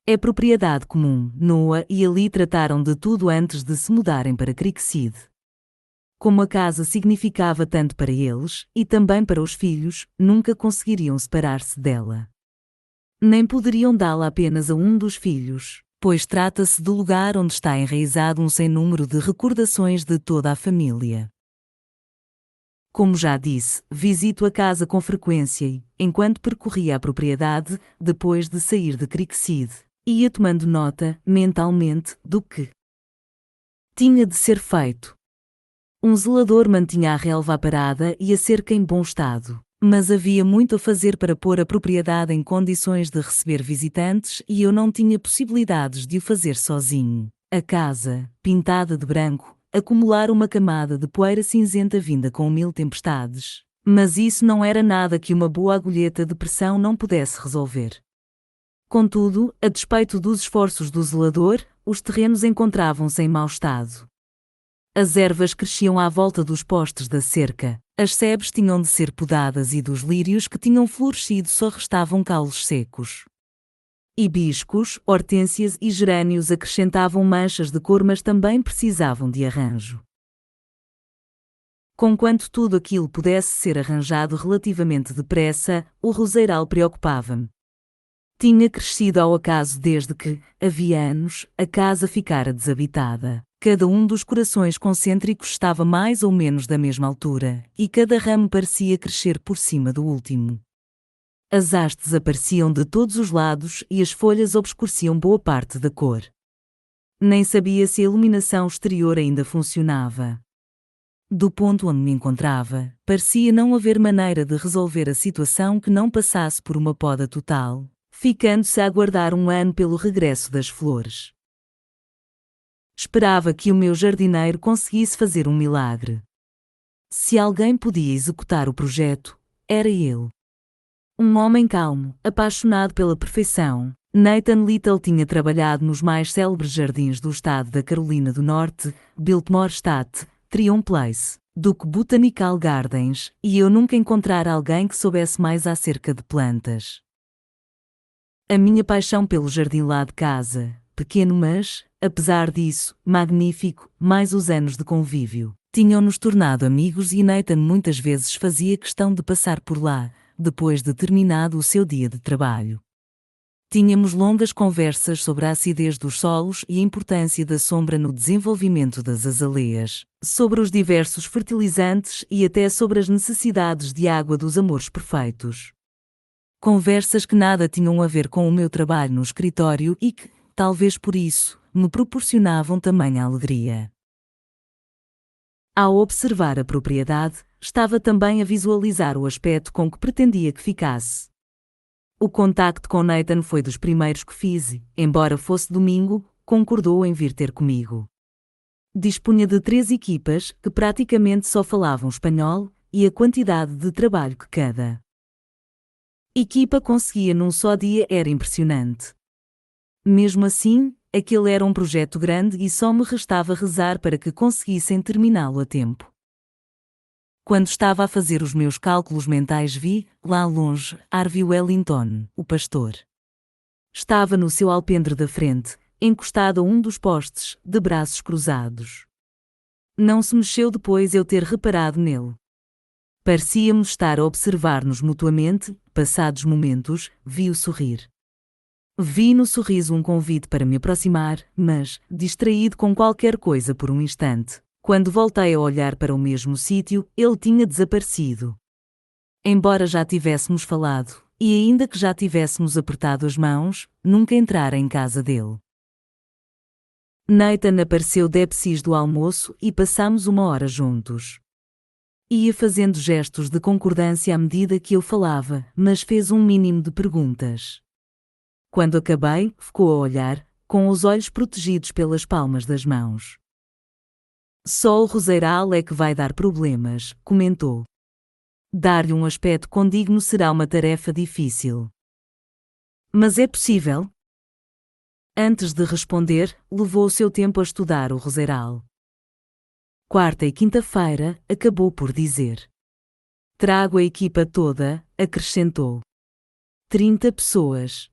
É propriedade comum. Noah e Ali trataram de tudo antes de se mudarem para Creekside. Como a casa significava tanto para eles, e também para os filhos, nunca conseguiriam separar-se dela. Nem poderiam dá-la apenas a um dos filhos, pois trata-se do lugar onde está enraizado um sem número de recordações de toda a família. Como já disse, visito a casa com frequência e, enquanto percorria a propriedade, depois de sair de Creekside, ia tomando nota, mentalmente, do que tinha de ser feito. Um zelador mantinha a relva parada e a cerca em bom estado, mas havia muito a fazer para pôr a propriedade em condições de receber visitantes e eu não tinha possibilidades de o fazer sozinho. A casa, pintada de branco, acumulara uma camada de poeira cinzenta vinda com 1000 tempestades, mas isso não era nada que uma boa agulheta de pressão não pudesse resolver. Contudo, a despeito dos esforços do zelador, os terrenos encontravam-se em mau estado. As ervas cresciam à volta dos postes da cerca, as sebes tinham de ser podadas e dos lírios que tinham florescido só restavam caules secos. Hibiscos, hortênsias e gerânios acrescentavam manchas de cor, mas também precisavam de arranjo. Conquanto tudo aquilo pudesse ser arranjado relativamente depressa, o roseiral preocupava-me. Tinha crescido ao acaso desde que, havia anos, a casa ficara desabitada. Cada um dos corações concêntricos estava mais ou menos da mesma altura, e cada ramo parecia crescer por cima do último. As hastes apareciam de todos os lados e as folhas obscureciam boa parte da cor. Nem sabia se a iluminação exterior ainda funcionava. Do ponto onde me encontrava, parecia não haver maneira de resolver a situação que não passasse por uma poda total, ficando-se a aguardar um ano pelo regresso das flores. Esperava que o meu jardineiro conseguisse fazer um milagre. Se alguém podia executar o projeto, era ele. Um homem calmo, apaixonado pela perfeição, Nathan Little tinha trabalhado nos mais célebres jardins do estado da Carolina do Norte, Biltmore Estate, Tryon Place, Duke Botanical Gardens, e eu nunca encontrara alguém que soubesse mais acerca de plantas. A minha paixão pelo jardim lá de casa, pequeno mas, apesar disso, magnífico, mais os anos de convívio, tinham-nos tornado amigos e Nathan muitas vezes fazia questão de passar por lá, depois de terminado o seu dia de trabalho. Tínhamos longas conversas sobre a acidez dos solos e a importância da sombra no desenvolvimento das azaleias, sobre os diversos fertilizantes e até sobre as necessidades de água dos amores perfeitos. Conversas que nada tinham a ver com o meu trabalho no escritório e que, talvez por isso, me proporcionavam tamanha alegria. Ao observar a propriedade, estava também a visualizar o aspecto com que pretendia que ficasse. O contacto com Nathan foi dos primeiros que fiz e, embora fosse domingo, concordou em vir ter comigo. Dispunha de 3 equipas que praticamente só falavam espanhol e a quantidade de trabalho que cada equipa conseguia num só dia era impressionante. Mesmo assim, aquele era um projeto grande e só me restava rezar para que conseguissem terminá-lo a tempo. Quando estava a fazer os meus cálculos mentais vi, lá longe, Harvey Wellington, o pastor. Estava no seu alpendre da frente, encostado a um dos postes, de braços cruzados. Não se mexeu depois eu ter reparado nele. Parecíamos estar a observar-nos mutuamente, passados momentos, vi-o sorrir. Vi no sorriso um convite para me aproximar, mas, distraído com qualquer coisa por um instante, quando voltei a olhar para o mesmo sítio, ele tinha desaparecido. Embora já tivéssemos falado, e ainda que já tivéssemos apertado as mãos, nunca entrara em casa dele. Nathan apareceu depois do almoço e passámos uma hora juntos. Ia fazendo gestos de concordância à medida que eu falava, mas fez um mínimo de perguntas. Quando acabei, ficou a olhar, com os olhos protegidos pelas palmas das mãos. Só o roseiral é que vai dar problemas, comentou. Dar-lhe um aspecto condigno será uma tarefa difícil. Mas é possível? Antes de responder, levou o seu tempo a estudar o roseiral. Quarta e quinta-feira, acabou por dizer. Trago a equipa toda, acrescentou. 30 pessoas.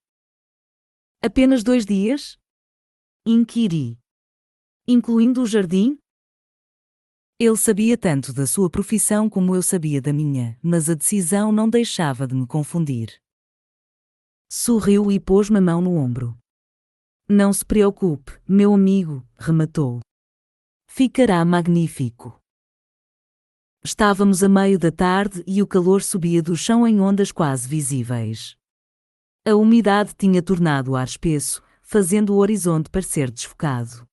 Apenas 2 dias? Inquiri. Incluindo o jardim? Ele sabia tanto da sua profissão como eu sabia da minha, mas a decisão não deixava de me confundir. Sorriu e pôs-me a mão no ombro. Não se preocupe, meu amigo, rematou. Ficará magnífico. Estávamos a meio da tarde e o calor subia do chão em ondas quase visíveis. A umidade tinha tornado o ar espesso, fazendo o horizonte parecer desfocado.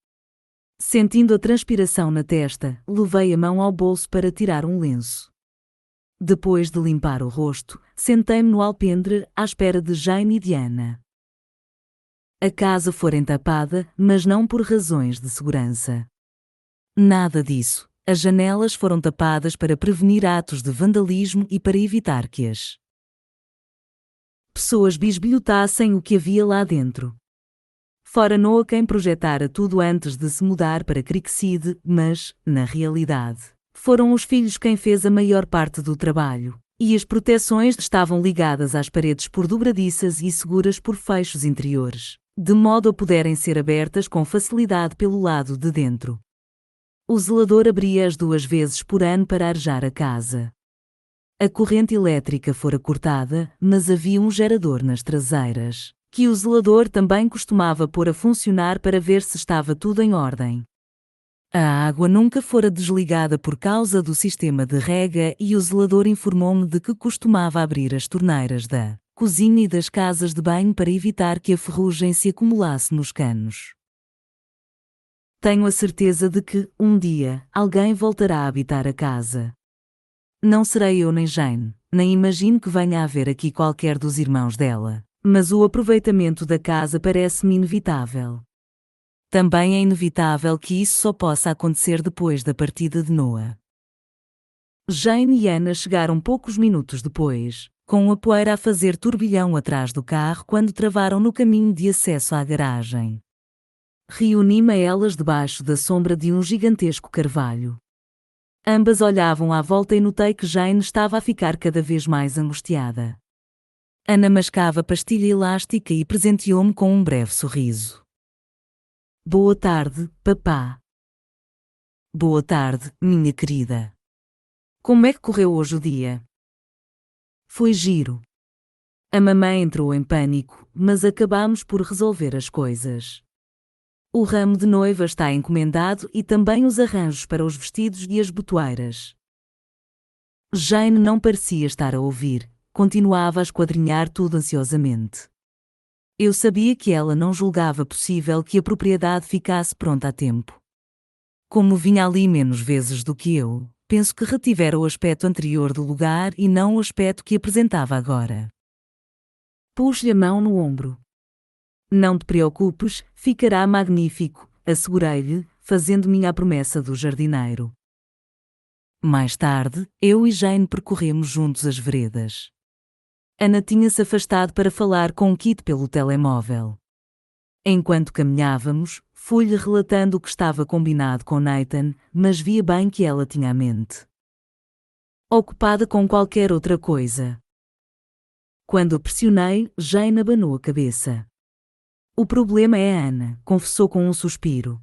Sentindo a transpiração na testa, levei a mão ao bolso para tirar um lenço. Depois de limpar o rosto, sentei-me no alpendre à espera de Jane e de Ana. A casa fora entapada, mas não por razões de segurança. Nada disso. As janelas foram tapadas para prevenir atos de vandalismo e para evitar que as pessoas bisbilhotassem o que havia lá dentro. Fora Noah quem projetara tudo antes de se mudar para Creekside, mas, na realidade, foram os filhos quem fez a maior parte do trabalho, e as proteções estavam ligadas às paredes por dobradiças e seguras por fechos interiores, de modo a poderem ser abertas com facilidade pelo lado de dentro. O zelador abria-as 2 vezes por ano para arejar a casa. A corrente elétrica fora cortada, mas havia um gerador nas traseiras, que o zelador também costumava pôr a funcionar para ver se estava tudo em ordem. A água nunca fora desligada por causa do sistema de rega e o zelador informou-me de que costumava abrir as torneiras da cozinha e das casas de banho para evitar que a ferrugem se acumulasse nos canos. Tenho a certeza de que, um dia, alguém voltará a habitar a casa. Não serei eu nem Jane, nem imagino que venha a haver aqui qualquer dos irmãos dela. Mas o aproveitamento da casa parece-me inevitável. Também é inevitável que isso só possa acontecer depois da partida de Noah. Jane e Ana chegaram poucos minutos depois, com a poeira a fazer turbilhão atrás do carro quando travaram no caminho de acesso à garagem. Reuni-me a elas debaixo da sombra de um gigantesco carvalho. Ambas olhavam à volta e notei que Jane estava a ficar cada vez mais angustiada. Ana mascava pastilha elástica e presenteou-me com um breve sorriso. Boa tarde, papá. Boa tarde, minha querida. Como é que correu hoje o dia? Foi giro. A mamãe entrou em pânico, mas acabamos por resolver as coisas. O ramo de noiva está encomendado e também os arranjos para os vestidos e as botoeiras. Jane não parecia estar a ouvir. Continuava a esquadrinhar tudo ansiosamente. Eu sabia que ela não julgava possível que a propriedade ficasse pronta a tempo. Como vinha ali menos vezes do que eu, penso que retivera o aspecto anterior do lugar e não o aspecto que apresentava agora. Pus-lhe a mão no ombro. Não te preocupes, ficará magnífico, assegurei-lhe, fazendo minha promessa do jardineiro. Mais tarde, eu e Jane percorremos juntos as veredas. Ana tinha-se afastado para falar com Kit pelo telemóvel. Enquanto caminhávamos, fui-lhe relatando o que estava combinado com Nathan, mas via bem que ela tinha a mente ocupada com qualquer outra coisa. Quando a pressionei, Jane abanou a cabeça. O problema é a Ana, confessou com um suspiro.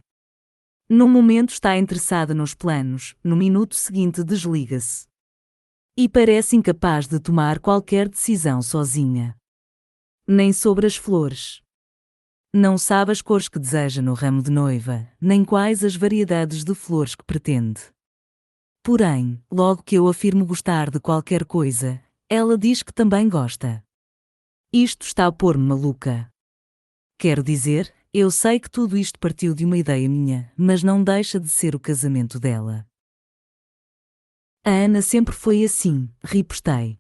No momento está interessada nos planos, no minuto seguinte desliga-se. E parece incapaz de tomar qualquer decisão sozinha. Nem sobre as flores. Não sabe as cores que deseja no ramo de noiva, nem quais as variedades de flores que pretende. Porém, logo que eu afirmo gostar de qualquer coisa, ela diz que também gosta. Isto está a pôr-me maluca. Quero dizer, eu sei que tudo isto partiu de uma ideia minha, mas não deixa de ser o casamento dela. A Ana sempre foi assim, ripostei.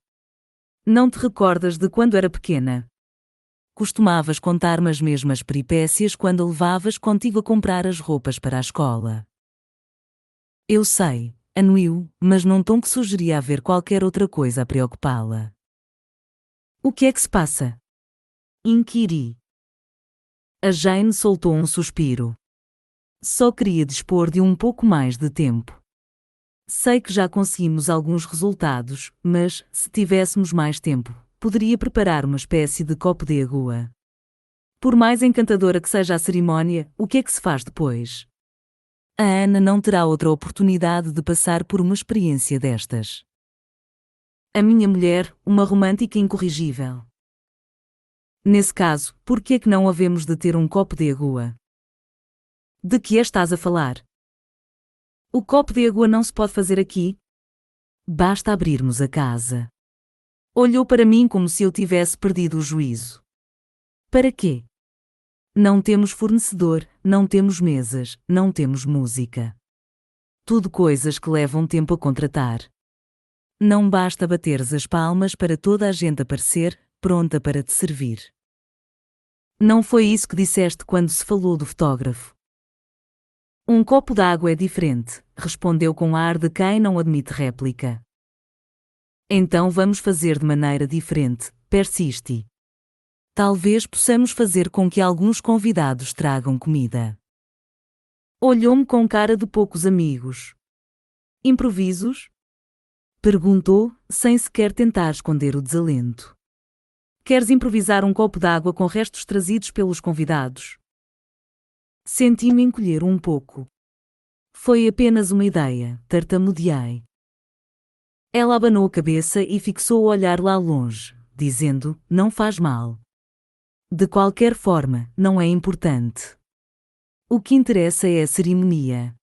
Não te recordas de quando era pequena? Costumavas contar-me as mesmas peripécias quando a levavas contigo a comprar as roupas para a escola. Eu sei, anuiu, mas num tom que sugeria haver qualquer outra coisa a preocupá-la. O que é que se passa? Inquiri. A Jane soltou um suspiro. Só queria dispor de um pouco mais de tempo. Sei que já conseguimos alguns resultados, mas, se tivéssemos mais tempo, poderia preparar uma espécie de copo de água. Por mais encantadora que seja a cerimónia, o que é que se faz depois? A Ana não terá outra oportunidade de passar por uma experiência destas. A minha mulher, uma romântica incorrigível. Nesse caso, por que é que não havemos de ter um copo de água? De que estás a falar? O copo de água não se pode fazer aqui? Basta abrirmos a casa. Olhou para mim como se eu tivesse perdido o juízo. Para quê? Não temos fornecedor, não temos mesas, não temos música. Tudo coisas que levam tempo a contratar. Não basta bateres as palmas para toda a gente aparecer, pronta para te servir. Não foi isso que disseste quando se falou do fotógrafo. Um copo d'água é diferente, respondeu com ar de quem não admite réplica. Então vamos fazer de maneira diferente, persiste. Talvez possamos fazer com que alguns convidados tragam comida. Olhou-me com cara de poucos amigos. Improvisos? Perguntou, sem sequer tentar esconder o desalento. Queres improvisar um copo d'água com restos trazidos pelos convidados? Senti-me encolher um pouco. Foi apenas uma ideia, tartamudeei. Ela abanou a cabeça e fixou o olhar lá longe, dizendo, não faz mal. De qualquer forma, não é importante. O que interessa é a cerimônia.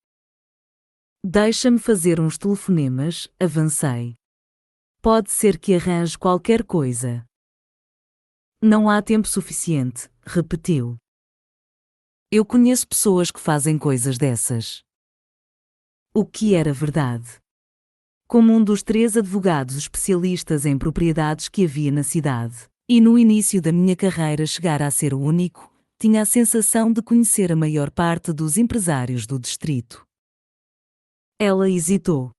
Deixa-me fazer uns telefonemas, avancei. Pode ser que arranje qualquer coisa. Não há tempo suficiente, repetiu. Eu conheço pessoas que fazem coisas dessas. O que era verdade? Como um dos 3 advogados especialistas em propriedades que havia na cidade, e no início da minha carreira chegar a ser o único, tinha a sensação de conhecer a maior parte dos empresários do distrito. Ela hesitou.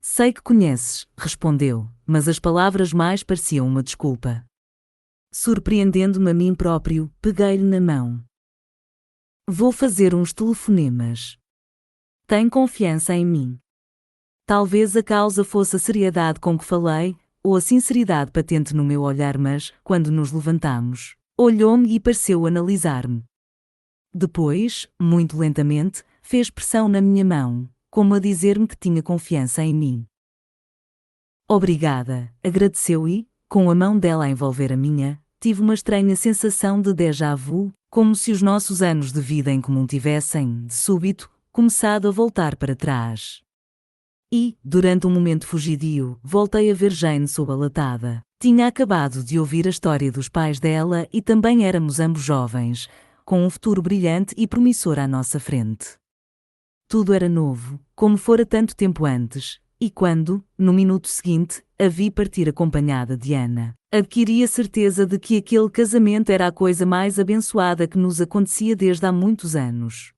Sei que conheces, respondeu, mas as palavras mais pareciam uma desculpa. Surpreendendo-me a mim próprio, peguei-lhe na mão. Vou fazer uns telefonemas. Tem confiança em mim. Talvez a causa fosse a seriedade com que falei, ou a sinceridade patente no meu olhar, mas, quando nos levantamos, olhou-me e pareceu analisar-me. Depois, muito lentamente, fez pressão na minha mão, como a dizer-me que tinha confiança em mim. Obrigada, agradeceu e, com a mão dela a envolver a minha, tive uma estranha sensação de déjà vu, como se os nossos anos de vida em comum tivessem, de súbito, começado a voltar para trás. E, durante um momento fugidio, voltei a ver Jane sob a latada. Tinha acabado de ouvir a história dos pais dela e também éramos ambos jovens, com um futuro brilhante e promissor à nossa frente. Tudo era novo, como fora tanto tempo antes, e quando, no minuto seguinte, a vi partir acompanhada de Ana, adquiri a certeza de que aquele casamento era a coisa mais abençoada que nos acontecia desde há muitos anos.